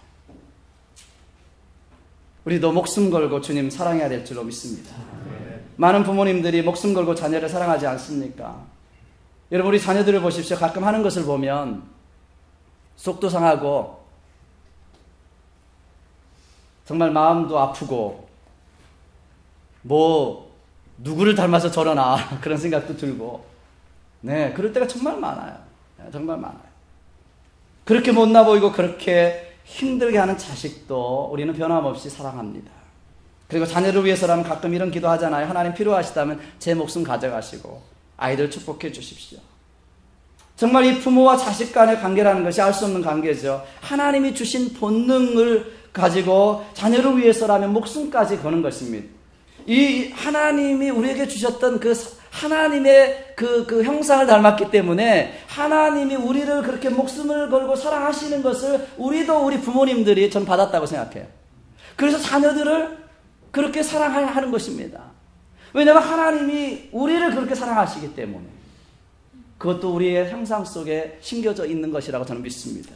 우리도 목숨 걸고 주님 사랑해야 될 줄로 믿습니다. 많은 부모님들이 목숨 걸고 자녀를 사랑하지 않습니까? 여러분, 우리 자녀들을 보십시오. 가끔 하는 것을 보면 속도 상하고 정말 마음도 아프고 누구를 닮아서 저러나 그런 생각도 들고, 네, 그럴 때가 정말 많아요. 정말 많아요. 그렇게 못나 보이고 그렇게 힘들게 하는 자식도 우리는 변함없이 사랑합니다. 그리고 자녀를 위해서라면 가끔 이런 기도하잖아요. 하나님 필요하시다면 제 목숨 가져가시고 아이들 축복해 주십시오. 정말 이 부모와 자식 간의 관계라는 것이 알 수 없는 관계죠. 하나님이 주신 본능을 가지고 자녀를 위해서라면 목숨까지 거는 것입니다. 이 하나님이 우리에게 주셨던 그 하나님의 그 형상을 닮았기 때문에 하나님이 우리를 그렇게 목숨을 걸고 사랑하시는 것을 우리도 우리 부모님들이 전 받았다고 생각해요. 그래서 자녀들을 그렇게 사랑하는 것입니다. 왜냐하면 하나님이 우리를 그렇게 사랑하시기 때문에 그것도 우리의 형상 속에 심겨져 있는 것이라고 저는 믿습니다.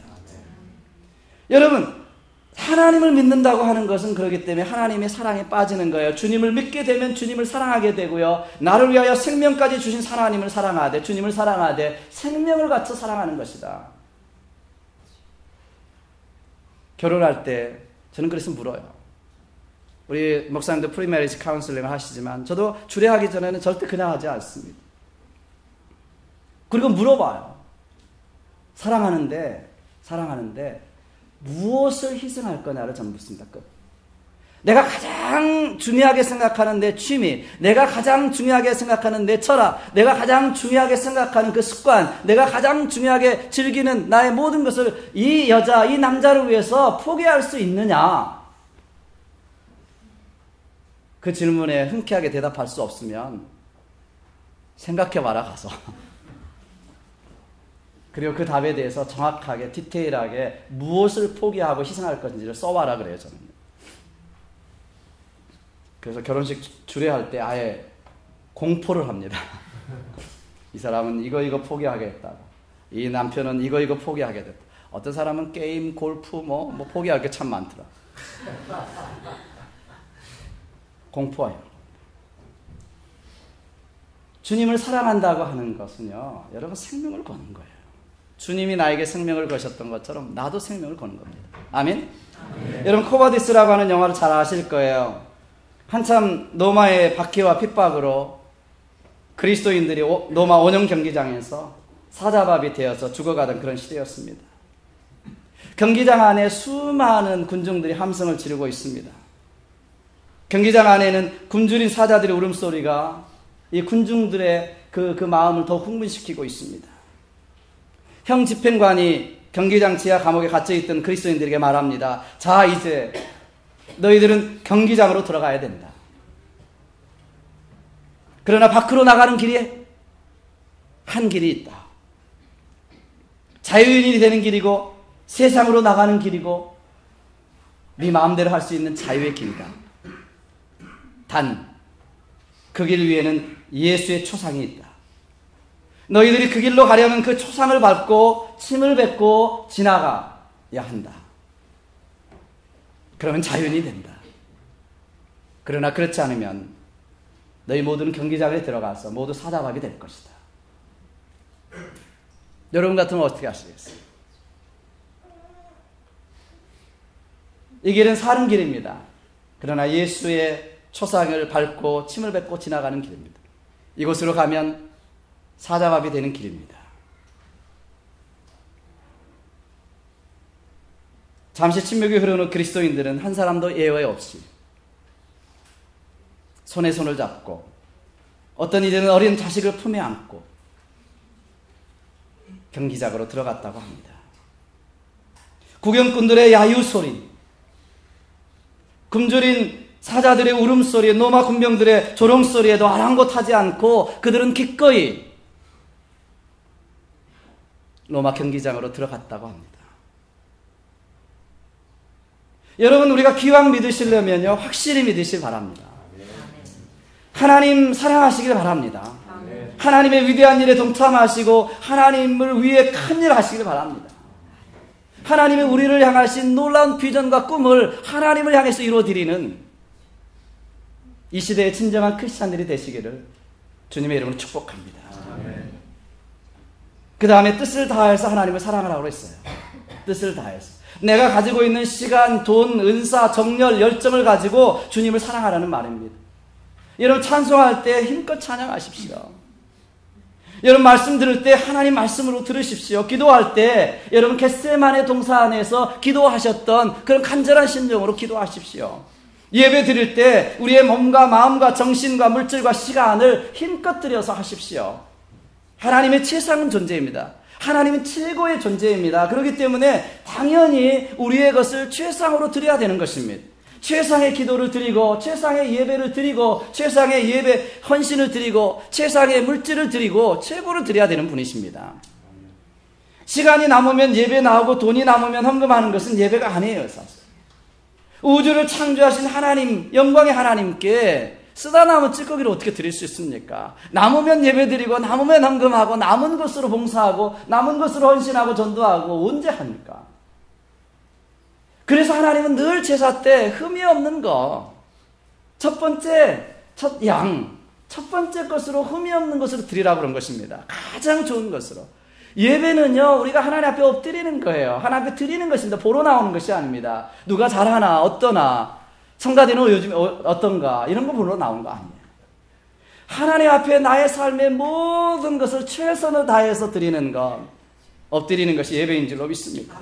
여러분, 하나님을 믿는다고 하는 것은 그렇기 때문에 하나님의 사랑에 빠지는 거예요. 주님을 믿게 되면 주님을 사랑하게 되고요. 나를 위하여 생명까지 주신 하나님을 사랑하되, 주님을 사랑하되 생명을 갖춰 사랑하는 것이다. 결혼할 때 저는 그래서 물어요. 우리 목사님도 프리메리지 카운슬링을 하시지만 저도 주례하기 전에는 절대 그냥 하지 않습니다. 그리고 물어봐요. 사랑하는데 무엇을 희생할 거냐를 저는 묻습니다. 내가 가장 중요하게 생각하는 내 취미, 내가 가장 중요하게 생각하는 내 철학, 내가 가장 중요하게 생각하는 그 습관, 내가 가장 중요하게 즐기는 나의 모든 것을 이 여자, 이 남자를 위해서 포기할 수 있느냐? 그 질문에 흔쾌하게 대답할 수 없으면 생각해봐라 가서. 그리고 그 답에 대해서 정확하게 디테일하게 무엇을 포기하고 희생할 건지를 써와라 그래요 저는. 그래서 결혼식 주례할 때 아예 공포를 합니다. 이 사람은 이거 포기하겠다. 이 남편은 이거 포기하겠다. 어떤 사람은 게임, 골프 뭐 포기할 게 참 많더라. 공포예요. 주님을 사랑한다고 하는 것은요, 여러분 생명을 거는 거예요. 주님이 나에게 생명을 거셨던 것처럼 나도 생명을 거는 겁니다. 아멘? 아멘. 여러분 코바디스라고 하는 영화를 잘 아실 거예요. 한참 로마의 박해와 핍박으로 그리스도인들이 로마 원형 경기장에서 사자밥이 되어서 죽어가던 그런 시대였습니다. 경기장 안에 수많은 군중들이 함성을 지르고 있습니다. 경기장 안에는 굶주린 사자들의 울음소리가 이 군중들의 그 마음을 더 흥분시키고 있습니다. 형 집행관이 경기장 지하 감옥에 갇혀있던 그리스도인들에게 말합니다. 자, 이제 너희들은 경기장으로 들어가야 된다. 그러나 밖으로 나가는 길이 한 길이 있다. 자유인이 되는 길이고 세상으로 나가는 길이고 네 마음대로 할 수 있는 자유의 길이다. 단 그 길 위에는 예수의 초상이 있다. 너희들이 그 길로 가려면 그 초상을 밟고 침을 뱉고 지나가야 한다. 그러면 자연이 된다. 그러나 그렇지 않으면 너희 모두는 경기장에 들어가서 모두 사자밥이 될 것이다. 여러분 같으면 어떻게 하시겠어요? 이 길은 사는 길입니다. 그러나 예수의 초상을 밟고 침을 뱉고 지나가는 길입니다. 이곳으로 가면 사자밥이 되는 길입니다. 잠시 침묵이 흐르는 후 그리스도인들은 한 사람도 예외 없이 손에 손을 잡고 어떤 이들은 어린 자식을 품에 안고 경기장으로 들어갔다고 합니다. 구경꾼들의 야유 소리, 굶주린 사자들의 울음소리, 로마 군병들의 조롱소리에도 아랑곳하지 않고 그들은 기꺼이 로마 경기장으로 들어갔다고 합니다. 여러분, 우리가 기왕 믿으시려면요, 확실히 믿으시기 바랍니다. 하나님 사랑하시길 바랍니다. 하나님의 위대한 일에 동참하시고 하나님을 위해 큰일 하시길 바랍니다. 하나님의 우리를 향하신 놀라운 비전과 꿈을 하나님을 향해서 이루어드리는 이 시대의 진정한 크리스찬들이 되시기를 주님의 이름으로 축복합니다. 그 다음에 뜻을 다해서 하나님을 사랑하라고 했어요. 뜻을 다해서. 내가 가지고 있는 시간, 돈, 은사, 정열, 열정을 가지고 주님을 사랑하라는 말입니다. 여러분 찬송할 때 힘껏 찬양하십시오. 여러분 말씀 들을 때 하나님 말씀으로 들으십시오. 기도할 때 여러분 겟세마네 동산 안에서 기도하셨던 그런 간절한 심정으로 기도하십시오. 예배 드릴 때 우리의 몸과 마음과 정신과 물질과 시간을 힘껏 들여서 하십시오. 하나님의 최상은 존재입니다. 하나님은 최고의 존재입니다. 그렇기 때문에 당연히 우리의 것을 최상으로 드려야 되는 것입니다. 최상의 기도를 드리고 최상의 예배를 드리고 최상의 예배 헌신을 드리고 최상의 물질을 드리고 최고를 드려야 되는 분이십니다. 시간이 남으면 예배 나오고 돈이 남으면 헌금하는 것은 예배가 아니에요. 사실. 우주를 창조하신 하나님, 영광의 하나님께 쓰다 남은 찌꺼기를 어떻게 드릴 수 있습니까? 남으면 예배드리고 남으면 헌금하고 남은 것으로 봉사하고 남은 것으로 헌신하고 전도하고 언제 합니까? 그래서 하나님은 늘 제사 때 흠이 없는 것, 첫 번째 것으로 흠이 없는 것으로 드리라고 그런 것입니다. 가장 좋은 것으로. 예배는요, 우리가 하나님 앞에 엎드리는 거예요. 하나님 앞에 드리는 것입니다. 보러 나오는 것이 아닙니다. 누가 잘하나, 어떠나, 성가대는 요즘 어떤가, 이런 거 보러 나오는 거 아니에요. 하나님 앞에 나의 삶의 모든 것을 최선을 다해서 드리는 것, 엎드리는 것이 예배인 줄로 믿습니다.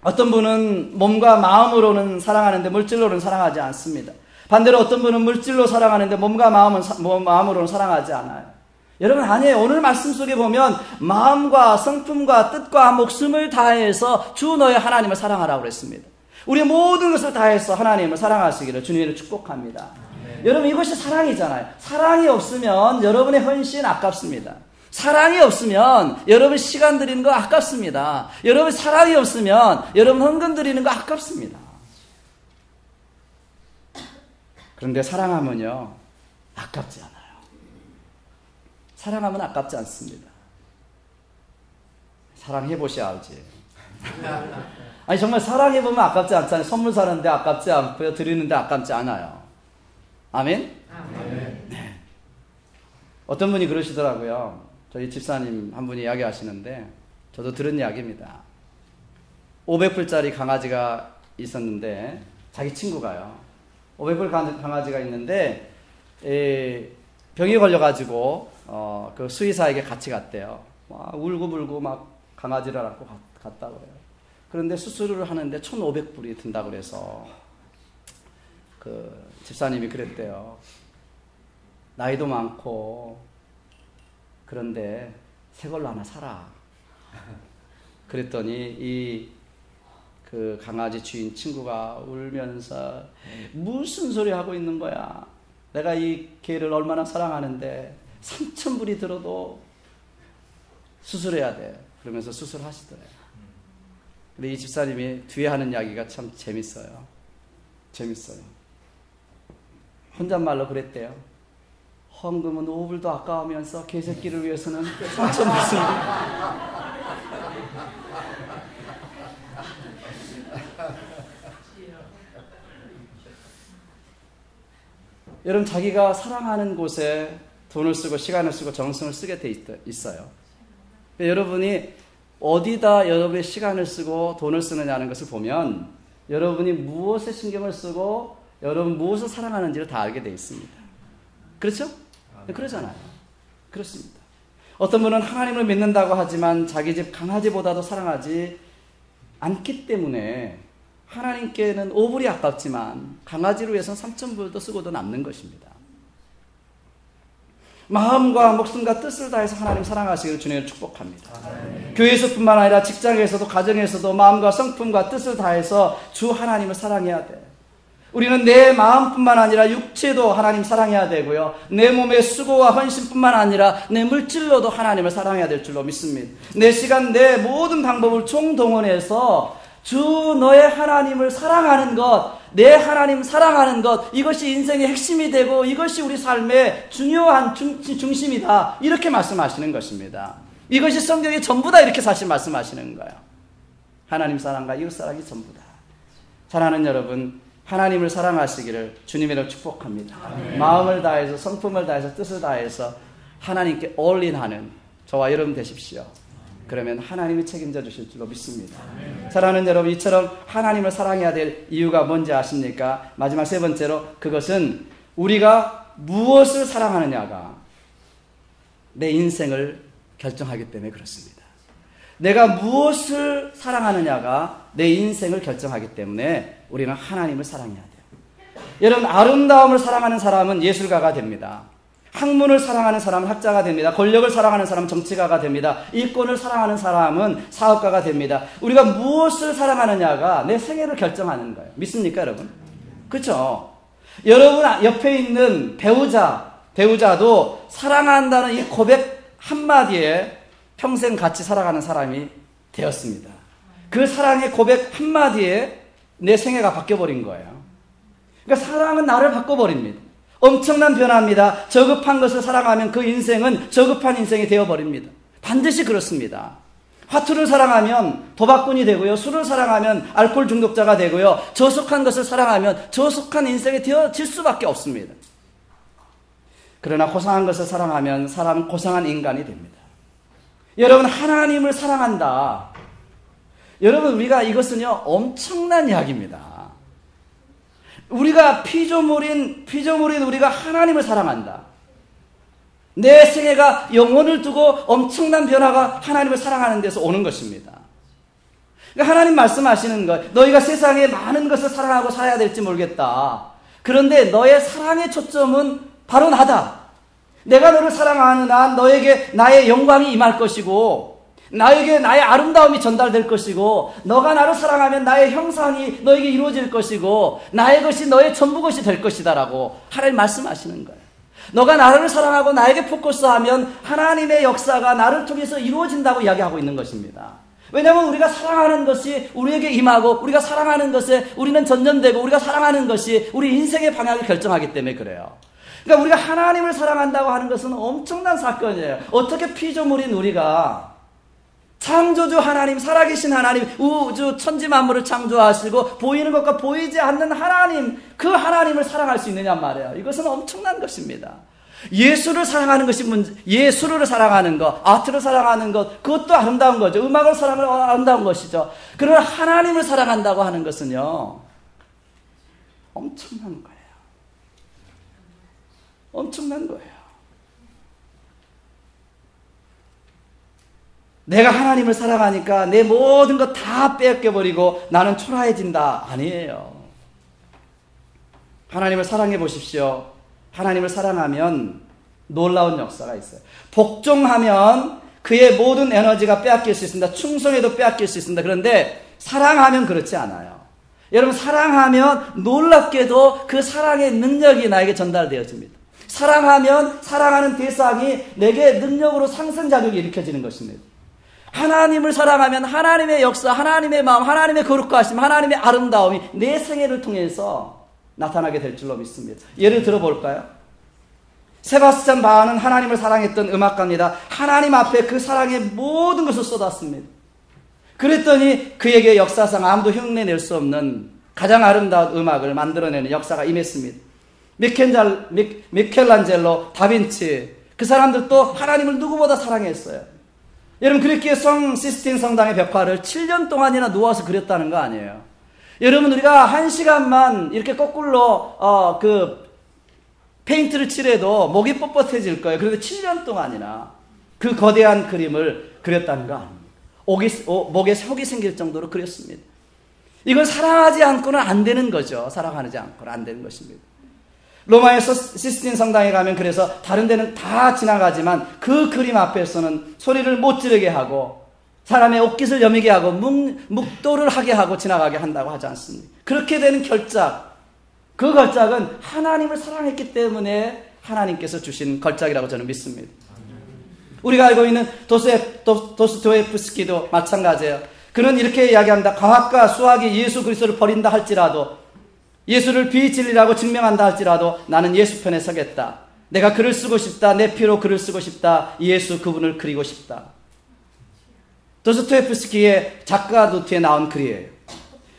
어떤 분은 몸과 마음으로는 사랑하는데 물질로는 사랑하지 않습니다. 반대로 어떤 분은 물질로 사랑하는데 몸과 마음으로는 사랑하지 않아요. 여러분, 아니에요. 오늘 말씀 속에 보면 마음과 성품과 뜻과 목숨을 다해서 주 너의 하나님을 사랑하라고 그랬습니다. 우리의 모든 것을 다해서 하나님을 사랑하시기를 주님을 축복합니다. 여러분, 이것이 사랑이잖아요. 사랑이 없으면 여러분의 헌신 아깝습니다. 사랑이 없으면 여러분 시간 드리는 거 아깝습니다. 여러분 사랑이 없으면 여러분 헌금 드리는 거 아깝습니다. 그런데 사랑하면요, 아깝지 않아요. 사랑하면 아깝지 않습니다. 사랑해보셔야 알지. 아니, 정말 사랑해보면 아깝지 않잖아요. 선물 사는데 아깝지 않고요, 드리는데 아깝지 않아요. 아멘? 네. 어떤 분이 그러시더라고요. 저희 집사님 한 분이 이야기하시는데 저도 들은 이야기입니다. 500불짜리 강아지가 있었는데, 자기 친구가요, 500불 강아지가 있는데 병이 걸려가지고 그 수의사에게 같이 갔대요. 막 울고불고 막 강아지를 안고 갔다고 해요. 그런데 수술을 하는데 1,500불이 든다고 그래서 그 집사님이 그랬대요. 나이도 많고 그런데 새 걸로 하나 사라. 그랬더니 그 강아지 주인 친구가 울면서 무슨 소리 하고 있는 거야. 내가 이 개를 얼마나 사랑하는데 3,000불이 들어도 수술해야 돼. 그러면서 수술하시더래요. 근데 이 집사님이 뒤에 하는 이야기가 참 재밌어요. 혼잣말로 그랬대요. 헌금은 5불도 아까우면서 개새끼를 위해서는 3,000불 쓴다. 여러분, 자기가 사랑하는 곳에 돈을 쓰고 시간을 쓰고 정성을 쓰게 돼 있어요. 여러분이 어디다 여러분의 시간을 쓰고 돈을 쓰느냐는 것을 보면 여러분이 무엇에 신경을 쓰고 여러분 무엇을 사랑하는지를 다 알게 돼 있습니다. 그렇죠? 그러잖아요. 그렇습니다. 어떤 분은 하나님을 믿는다고 하지만 자기 집 강아지보다도 사랑하지 않기 때문에 하나님께는 5불이 아깝지만 강아지를 위해서는 3,000불도 쓰고도 남는 것입니다. 마음과 목숨과 뜻을 다해서 하나님 사랑하시기를 주님을 축복합니다. 교회에서뿐만 아니라 직장에서도 가정에서도 마음과 성품과 뜻을 다해서 주 하나님을 사랑해야 돼. 우리는 내 마음뿐만 아니라 육체도 하나님 사랑해야 되고요, 내 몸의 수고와 헌신뿐만 아니라 내 물질로도 하나님을 사랑해야 될 줄로 믿습니다. 내 시간, 내 모든 방법을 총동원해서 주 너의 하나님을 사랑하는 것, 내 하나님 사랑하는 것, 이것이 인생의 핵심이 되고 이것이 우리 삶의 중요한 중심이다, 이렇게 말씀하시는 것입니다. 이것이 성경의 전부다, 이렇게 사실 말씀하시는 거예요. 하나님 사랑과 이웃 사랑이 전부다. 사랑하는 여러분, 하나님을 사랑하시기를 주님으로 축복합니다. 아멘. 마음을 다해서, 성품을 다해서, 뜻을 다해서 하나님께 올인하는 저와 여러분 되십시오. 그러면 하나님이 책임져 주실 줄로 믿습니다. 아멘. 사랑하는 여러분, 이처럼 하나님을 사랑해야 될 이유가 뭔지 아십니까? 마지막 세 번째로, 그것은 우리가 무엇을 사랑하느냐가 내 인생을 결정하기 때문에 그렇습니다. 내가 무엇을 사랑하느냐가 내 인생을 결정하기 때문에 우리는 하나님을 사랑해야 돼요. 여러분, 아름다움을 사랑하는 사람은 예술가가 됩니다. 학문을 사랑하는 사람은 학자가 됩니다. 권력을 사랑하는 사람은 정치가가 됩니다. 이권을 사랑하는 사람은 사업가가 됩니다. 우리가 무엇을 사랑하느냐가 내 생애를 결정하는 거예요. 믿습니까, 여러분? 그렇죠? 여러분 옆에 있는 배우자도 사랑한다는 이 고백 한마디에 평생 같이 살아가는 사람이 되었습니다. 그 사랑의 고백 한마디에 내 생애가 바뀌어버린 거예요. 그러니까 사랑은 나를 바꿔버립니다. 엄청난 변화입니다. 저급한 것을 사랑하면 그 인생은 저급한 인생이 되어버립니다. 반드시 그렇습니다. 화투를 사랑하면 도박꾼이 되고요. 술을 사랑하면 알코올 중독자가 되고요. 저속한 것을 사랑하면 저속한 인생이 되어질 수밖에 없습니다. 그러나 고상한 것을 사랑하면 사람은 고상한 인간이 됩니다. 여러분, 하나님을 사랑한다. 여러분, 우리가 이것은요, 엄청난 이야기입니다. 우리가 피조물인 우리가 하나님을 사랑한다. 내 생애가 영혼을 두고 엄청난 변화가 하나님을 사랑하는 데서 오는 것입니다. 그러니까 하나님 말씀하시는 것, 너희가 세상에 많은 것을 사랑하고 살아야 될지 모르겠다. 그런데 너의 사랑의 초점은 바로 나다. 내가 너를 사랑하는 한 너에게 나의 영광이 임할 것이고 나에게 나의 아름다움이 전달될 것이고 너가 나를 사랑하면 나의 형상이 너에게 이루어질 것이고 나의 것이 너의 전부 것이 될 것이다 라고 하나님 말씀하시는 거예요. 너가 나를 사랑하고 나에게 포커스하면 하나님의 역사가 나를 통해서 이루어진다고 이야기하고 있는 것입니다. 왜냐하면 우리가 사랑하는 것이 우리에게 임하고 우리가 사랑하는 것에 우리는 전념되고 우리가 사랑하는 것이 우리 인생의 방향을 결정하기 때문에 그래요. 그러니까 우리가 하나님을 사랑한다고 하는 것은 엄청난 사건이에요. 어떻게 피조물인 우리가 창조주 하나님, 살아계신 하나님, 우주 천지 만물을 창조하시고 보이는 것과 보이지 않는 하나님, 그 하나님을 사랑할 수 있느냐 말이에요. 이것은 엄청난 것입니다. 예술을 사랑하는 것이 예술을 사랑하는 것, 아트를 사랑하는 것, 그것도 아름다운 거죠. 음악을 사랑하는 것 아름다운 것이죠. 그러나 하나님을 사랑한다고 하는 것은요, 엄청난 거예요. 엄청난 거예요. 내가 하나님을 사랑하니까 내 모든 것 다 빼앗겨버리고 나는 초라해진다. 아니에요. 하나님을 사랑해 보십시오. 하나님을 사랑하면 놀라운 역사가 있어요. 복종하면 그의 모든 에너지가 빼앗길 수 있습니다. 충성에도 빼앗길 수 있습니다. 그런데 사랑하면 그렇지 않아요. 여러분, 사랑하면 놀랍게도 그 사랑의 능력이 나에게 전달되어집니다. 사랑하면 사랑하는 대상이 내게 능력으로 상승작용이 일으켜지는 것입니다. 하나님을 사랑하면 하나님의 역사, 하나님의 마음, 하나님의 거룩하심, 하나님의 아름다움이 내 생애를 통해서 나타나게 될 줄로 믿습니다. 예를 들어볼까요? 세바스찬 바하는 하나님을 사랑했던 음악가입니다. 하나님 앞에 그 사랑의 모든 것을 쏟았습니다. 그랬더니 그에게 역사상 아무도 흉내낼 수 없는 가장 아름다운 음악을 만들어내는 역사가 임했습니다. 미켈란젤로, 다빈치, 그 사람들도 하나님을 누구보다 사랑했어요. 여러분, 그랬기에 성 시스틴 성당의 벽화를 7년 동안이나 누워서 그렸다는 거 아니에요. 여러분, 우리가 1시간만 이렇게 거꾸로 페인트를 칠해도 목이 뻣뻣해질 거예요. 그런데 7년 동안이나 그 거대한 그림을 그렸다는 거 아닙니까? 목에 속이 생길 정도로 그렸습니다. 이걸 사랑하지 않고는 안 되는 거죠. 사랑하지 않고는 안 되는 것입니다. 로마의 시스틴 성당에 가면 그래서 다른 데는 다 지나가지만 그 그림 앞에서는 소리를 못 지르게 하고 사람의 옷깃을 여미게 하고 묵도를 하게 하고 지나가게 한다고 하지 않습니까? 그렇게 되는 결작, 그 걸작은 하나님을 사랑했기 때문에 하나님께서 주신 걸작이라고 저는 믿습니다. 우리가 알고 있는 도스토옙스키도 마찬가지예요. 그는 이렇게 이야기합니다. 과학과 수학이 예수 그리스도를 버린다 할지라도, 예수를 비진리라고 증명한다 할지라도 나는 예수 편에 서겠다. 내가 글을 쓰고 싶다. 내 피로 글을 쓰고 싶다. 예수 그분을 그리고 싶다. 도스토옙스키의 작가 노트에 나온 글이에요.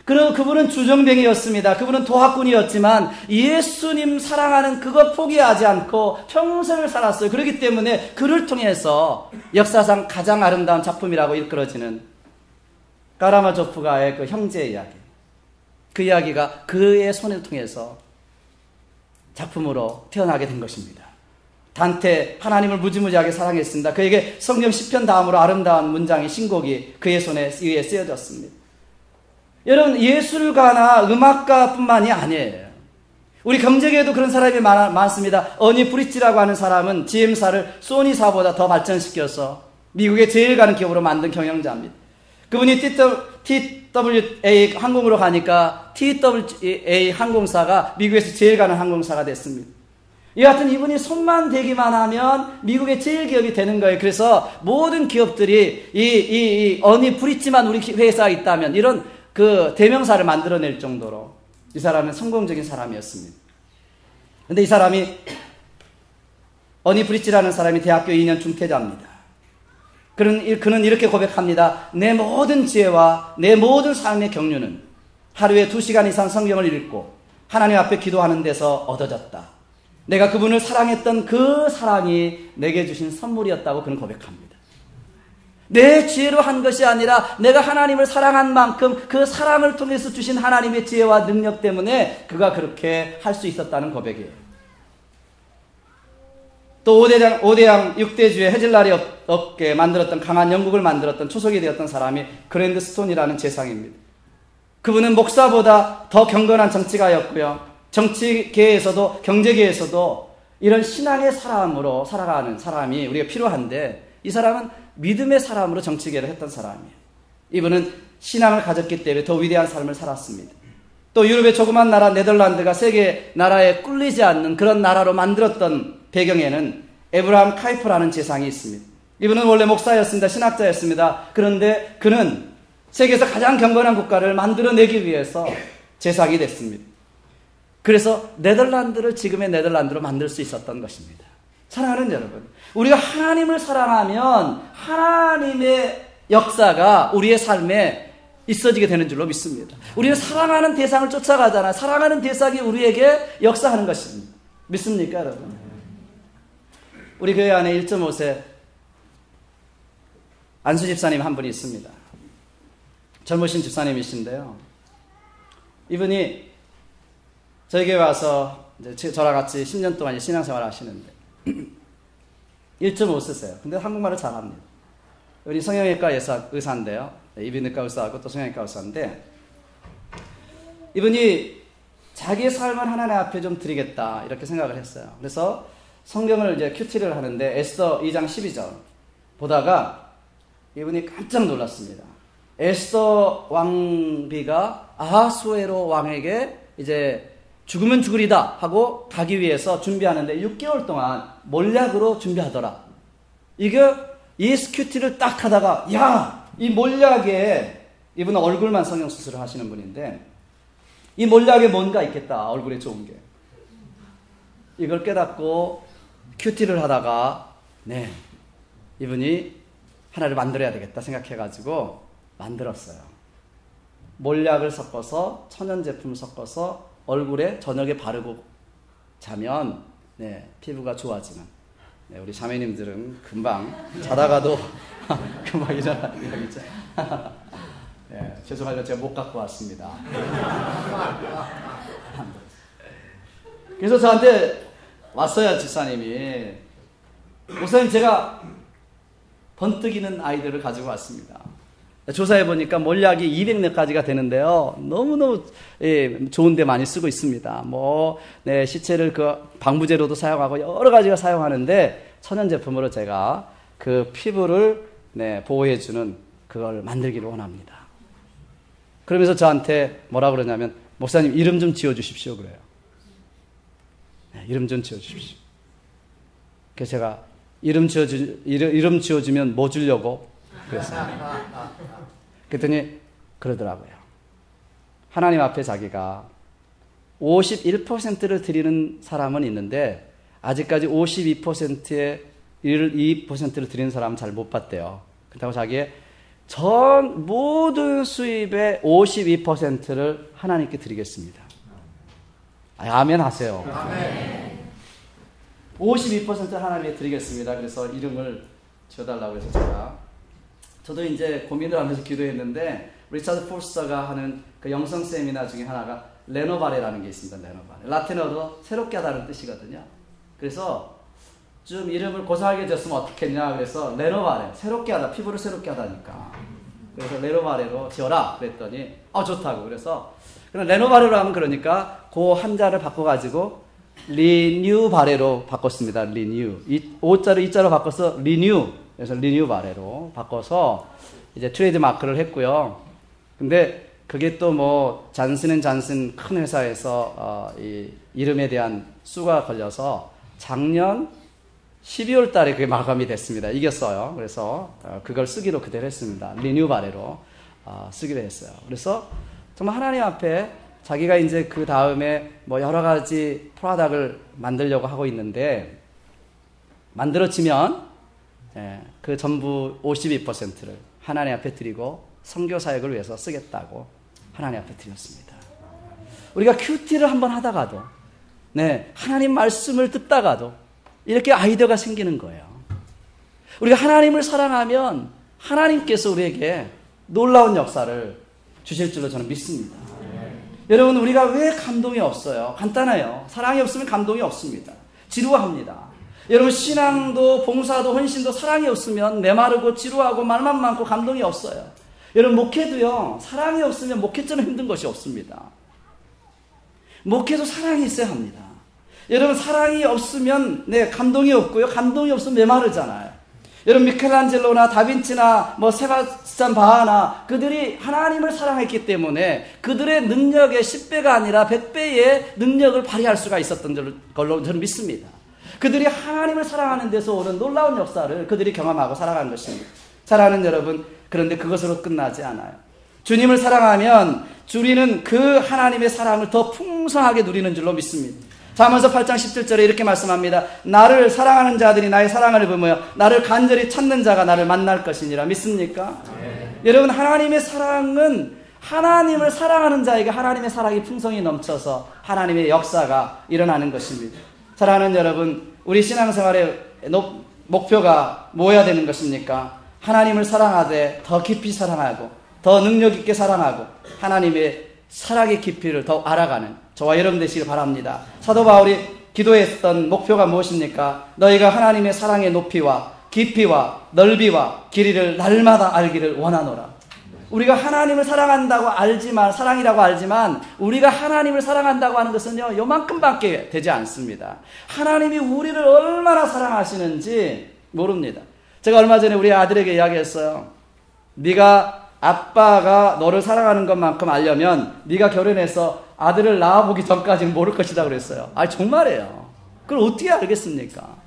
그분은 주정뱅이였습니다. 그분은 도학꾼이었지만 예수님 사랑하는 그것 포기하지 않고 평생을 살았어요. 그렇기 때문에 그를 통해서 역사상 가장 아름다운 작품이라고 일컬어지는 까라마조프가의 그 형제의 이야기, 그 이야기가 그의 손을 통해서 작품으로 태어나게 된 것입니다. 단테, 하나님을 무지무지하게 사랑했습니다. 그에게 성경 시편 다음으로 아름다운 문장의 신곡이 그의 손에 의해 쓰여졌습니다. 여러분, 예술가나 음악가뿐만이 아니에요. 우리 경제계에도 그런 사람이 많습니다. 어니 브리치라고 하는 사람은 GM사를 소니사보다 더 발전시켜서 미국의 제일 가는 기업으로 만든 경영자입니다. 그분이 TWA 항공으로 가니까 TWA 항공사가 미국에서 제일 가는 항공사가 됐습니다. 여하튼 이분이 손만 대기만 하면 미국의 제일 기업이 되는 거예요. 그래서 모든 기업들이 이 어니 브릿지만 우리 회사가 있다면 이런 그 대명사를 만들어낼 정도로 이 사람은 성공적인 사람이었습니다. 근데 이 사람이 어니 브릿지라는 사람이 대학교 2년 중퇴자입니다. 그는 이렇게 고백합니다. 내 모든 지혜와 내 모든 삶의 경륜은 하루에 2시간 이상 성경을 읽고 하나님 앞에 기도하는 데서 얻어졌다. 내가 그분을 사랑했던 그 사랑이 내게 주신 선물이었다고 그는 고백합니다. 내 지혜로 한 것이 아니라 내가 하나님을 사랑한 만큼 그 사랑을 통해서 주신 하나님의 지혜와 능력 때문에 그가 그렇게 할 수 있었다는 고백이에요. 또 5대양 6대주의 해질날이 없게 만들었던 강한 영국을 만들었던 초석이 되었던 사람이 그랜드 스톤이라는 재상입니다. 그분은 목사보다 더 경건한 정치가였고요. 정치계에서도 경제계에서도 이런 신앙의 사람으로 살아가는 사람이 우리가 필요한데 이 사람은 믿음의 사람으로 정치계를 했던 사람이에요. 이분은 신앙을 가졌기 때문에 더 위대한 삶을 살았습니다. 또 유럽의 조그만 나라 네덜란드가 세계 나라에 꿀리지 않는 그런 나라로 만들었던 배경에는 에브라함 카이프라는 재상이 있습니다. 이분은 원래 목사였습니다. 신학자였습니다. 그런데 그는 세계에서 가장 경건한 국가를 만들어내기 위해서 재상이 됐습니다. 그래서 네덜란드를 지금의 네덜란드로 만들 수 있었던 것입니다. 사랑하는 여러분, 우리가 하나님을 사랑하면 하나님의 역사가 우리의 삶에 있어지게 되는 줄로 믿습니다. 우리는 사랑하는 대상을 쫓아가잖아요. 사랑하는 대상이 우리에게 역사하는 것입니다. 믿습니까, 여러분? 우리 교회 안에 1.5세 안수 집사님 한 분이 있습니다. 젊으신 집사님이신데요. 이분이 저희 교회 와서 이제 저랑 같이 10년 동안 신앙생활을 하시는데 1.5세세요. 근데 한국말을 잘합니다. 우리 성형외과 의사인데요. 이비인후과 의사하고 또 성형외과 의사인데 이분이 자기의 삶을 하나님 앞에 좀 드리겠다 이렇게 생각을 했어요. 그래서 성경을 이제 큐티를 하는데 에스더 2장 12절 보다가 이분이 깜짝 놀랐습니다. 에스더 왕비가 아하수에로 왕에게 이제 죽으면 죽으리다 하고 가기 위해서 준비하는데 6개월 동안 몰약으로 준비하더라. 이게 예수 큐티를 딱 하다가 야, 이 몰약에 이분은 얼굴만 성형 수술을 하시는 분인데 이 몰약에 뭔가 있겠다. 얼굴에 좋은 게. 이걸 깨닫고 큐티를 하다가 이분이 하나를 만들어야 되겠다 생각해가지고 만들었어요. 몰약을 섞어서 천연 제품을 섞어서 얼굴에 저녁에 바르고 자면 피부가 좋아지는. 우리 자매님들은 금방 자다가도 금방 일어나는 거겠죠. 죄송하지만 제가 못 갖고 왔습니다. 그래서 저한테 왔어요, 집사님이. 목사님, 제가 번뜩이는 아이들을 가지고 왔습니다. 조사해보니까 몰약이 200몇 가지가 되는데요. 너무너무 좋은데 많이 쓰고 있습니다. 시체를 방부제로도 사용하고 여러 가지가 사용하는데 천연 제품으로 제가 그 피부를 보호해주는 그걸 만들기를 원합니다. 그러면서 저한테 뭐라 그러냐면 목사님 이름 좀 지어주십시오 그래요. 이름 좀 지어주십시오. 그래서 제가 이름 지어주면 뭐 주려고? 그랬더니 그러더라고요. 하나님 앞에 자기가 51%를 드리는 사람은 있는데 아직까지 52%의 2%를 드리는 사람은 잘 못 봤대요. 그렇다고 자기의 전 모든 수입의 52%를 하나님께 드리겠습니다. 아멘 하세요. 아멘. 52% 하나님께 드리겠습니다. 그래서 이름을 지어달라고 해서 저도 이제 고민을 하면서 기도했는데 리차드 포스터가 하는 그 영성 세미나 중에 하나가 레노바레라는 게 있습니다. 레노바레. 라틴어로 새롭게 하다는 뜻이거든요. 그래서 좀 이름을 고상하게 지었으면 어떻겠냐 그래서 레노바레, 새롭게 하다, 피부를 새롭게 하다니까. 그래서 레노바레로 지어라 그랬더니 좋다고. 그래서 그럼 레노바레로 하면 그러니까 그 한자를 바꿔가지고 리뉴바레로 바꿨습니다. 리뉴. O자를 E자로 바꿔서 리뉴. 그래서 리뉴바레로 바꿔서 이제 트레이드 마크를 했고요. 근데 그게 또 뭐 잔슨앤 잔슨 큰 회사에서 이 이름에 대한 수가 걸려서 작년 12월 달에 그게 마감이 됐습니다. 이겼어요. 그래서 그걸 쓰기로 그대로 했습니다. 리뉴 바레로 쓰기로 했어요. 그래서 정말 하나님 앞에 자기가 이제 그 다음에 뭐 여러 가지 프로덕트를 만들려고 하고 있는데, 만들어지면 그 전부 52%를 하나님 앞에 드리고 선교 사역을 위해서 쓰겠다고 하나님 앞에 드렸습니다. 우리가 큐티를 한번 하다가도, 하나님 말씀을 듣다가도 이렇게 아이디어가 생기는 거예요. 우리가 하나님을 사랑하면 하나님께서 우리에게 놀라운 역사를 주실 줄로 저는 믿습니다. 여러분, 우리가 왜 감동이 없어요? 간단해요. 사랑이 없으면 감동이 없습니다. 지루합니다. 여러분, 신앙도 봉사도 헌신도 사랑이 없으면 메마르고 지루하고 말만 많고 감동이 없어요. 여러분, 목회도요, 사랑이 없으면 목회처럼 힘든 것이 없습니다. 목회도 사랑이 있어야 합니다. 여러분, 사랑이 없으면 감동이 없고요, 감동이 없으면 메마르잖아요. 여러분, 미켈란젤로나 다빈치나 뭐 세바스찬 바하나 그들이 하나님을 사랑했기 때문에 그들의 능력의 10배가 아니라 100배의 능력을 발휘할 수가 있었던 걸로 저는 믿습니다. 그들이 하나님을 사랑하는 데서 오는 놀라운 역사를 그들이 경험하고 살아간 것입니다. 사랑하는 여러분, 그런데 그것으로 끝나지 않아요. 주님을 사랑하면 우리는 그 하나님의 사랑을 더 풍성하게 누리는 줄로 믿습니다. 잠언서 8장 17절에 이렇게 말씀합니다. 나를 사랑하는 자들이 나의 사랑을 입으며 나를 간절히 찾는 자가 나를 만날 것이니라. 믿습니까? 여러분, 하나님의 사랑은 하나님을 사랑하는 자에게 하나님의 사랑이 풍성히 넘쳐서 하나님의 역사가 일어나는 것입니다. 사랑하는 여러분, 우리 신앙생활의 목표가 뭐여야 되는 것입니까? 하나님을 사랑하되 더 깊이 사랑하고 더 능력 있게 사랑하고 하나님의 사랑의 깊이를 더 알아가는 저와 여러분 되시길 바랍니다. 사도 바울이 기도했던 목표가 무엇입니까? 너희가 하나님의 사랑의 높이와 깊이와 넓이와 길이를 날마다 알기를 원하노라. 우리가 하나님을 사랑한다고 알지만, 사랑이라고 알지만 우리가 하나님을 사랑한다고 하는 것은요, 요만큼밖에 되지 않습니다. 하나님이 우리를 얼마나 사랑하시는지 모릅니다. 제가 얼마 전에 우리 아들에게 이야기했어요. 네가 아빠가 너를 사랑하는 것만큼 알려면 네가 결혼해서 아들을 낳아보기 전까지는 모를 것이다 그랬어요. 정말이에요. 그걸 어떻게 알겠습니까?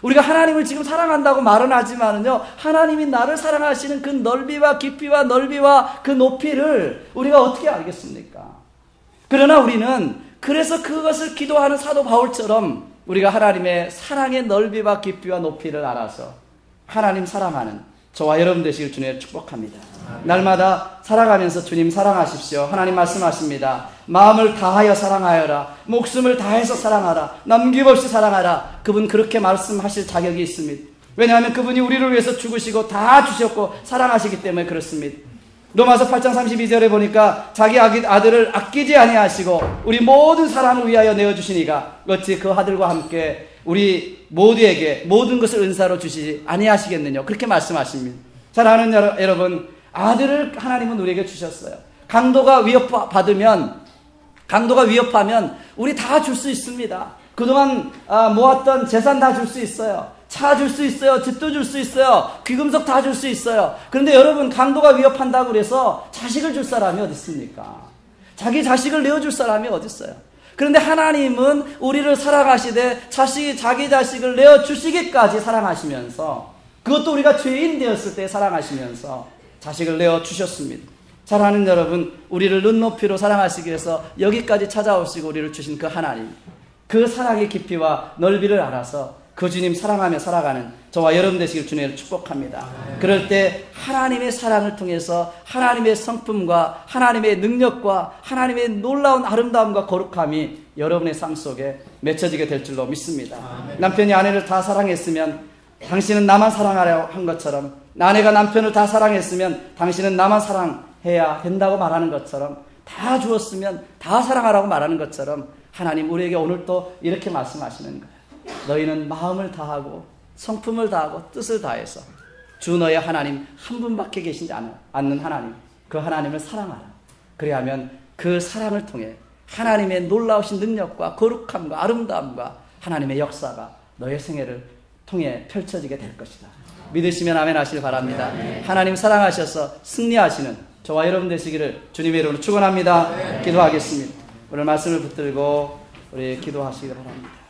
우리가 하나님을 지금 사랑한다고 말은 하지만은요, 하나님이 나를 사랑하시는 그 넓이와 깊이와 넓이와 그 높이를 우리가 어떻게 알겠습니까? 그러나 우리는 그래서 그것을 기도하는 사도 바울처럼 우리가 하나님의 사랑의 넓이와 깊이와 높이를 알아서 하나님 사랑하는 저와 여러분 되시길 주님을 축복합니다. 날마다 살아가면서 주님 사랑하십시오. 하나님 말씀하십니다. 마음을 다하여 사랑하여라. 목숨을 다해서 사랑하라. 남김없이 사랑하라. 그분 그렇게 말씀하실 자격이 있습니다. 왜냐하면 그분이 우리를 위해서 죽으시고 다 주셨고 사랑하시기 때문에 그렇습니다. 로마서 8장 32절에 보니까 자기 아들을 아끼지 아니하시고 우리 모든 사람을 위하여 내어주시니가 어찌 그 아들과 함께 우리 모두에게 모든 것을 은사로 주시지 아니하시겠느냐, 그렇게 말씀하십니다. 사랑하는 여러분, 아들을 하나님은 우리에게 주셨어요. 강도가 위협하면 우리 다 줄 수 있습니다. 그동안 모았던 재산 다 줄 수 있어요. 차 줄 수 있어요. 집도 줄 수 있어요. 귀금속 다 줄 수 있어요. 그런데 여러분, 강도가 위협한다고 그래서 자식을 줄 사람이 어디 있습니까? 자기 자식을 내어줄 사람이 어디 있어요? 그런데 하나님은 우리를 사랑하시되 자기 자식을 내어주시기까지 사랑하시면서, 그것도 우리가 죄인 되었을 때 사랑하시면서 자식을 내어주셨습니다. 사랑하는 여러분, 우리를 눈높이로 사랑하시기 위해서 여기까지 찾아오시고 우리를 주신 그 하나님, 그 사랑의 깊이와 넓이를 알아서 그 주님 사랑하며 살아가는 저와 여러분 되시길 주님을 축복합니다. 그럴 때 하나님의 사랑을 통해서 하나님의 성품과 하나님의 능력과 하나님의 놀라운 아름다움과 거룩함이 여러분의 삶 속에 맺혀지게 될 줄로 믿습니다. 남편이 아내를 다 사랑했으면 당신은 나만 사랑하려 한 것처럼, 아내가 남편을 다 사랑했으면 당신은 나만 사랑해야 된다고 말하는 것처럼, 다 주었으면 다 사랑하라고 말하는 것처럼 하나님 우리에게 오늘 또 이렇게 말씀하시는 거예요. 너희는 마음을 다하고 성품을 다하고 뜻을 다해서 주 너의 하나님 한 분밖에 계시지 않는 하나님, 그 하나님을 사랑하라. 그리하면 그 사랑을 통해 하나님의 놀라우신 능력과 거룩함과 아름다움과 하나님의 역사가 너의 생애를 통해 펼쳐지게 될 것이다. 믿으시면 아멘 하시길 바랍니다. 하나님 사랑하셔서 승리하시는 저와 여러분 되시기를 주님의 이름으로 축원합니다. 기도하겠습니다. 오늘 말씀을 붙들고 우리 기도하시기 바랍니다.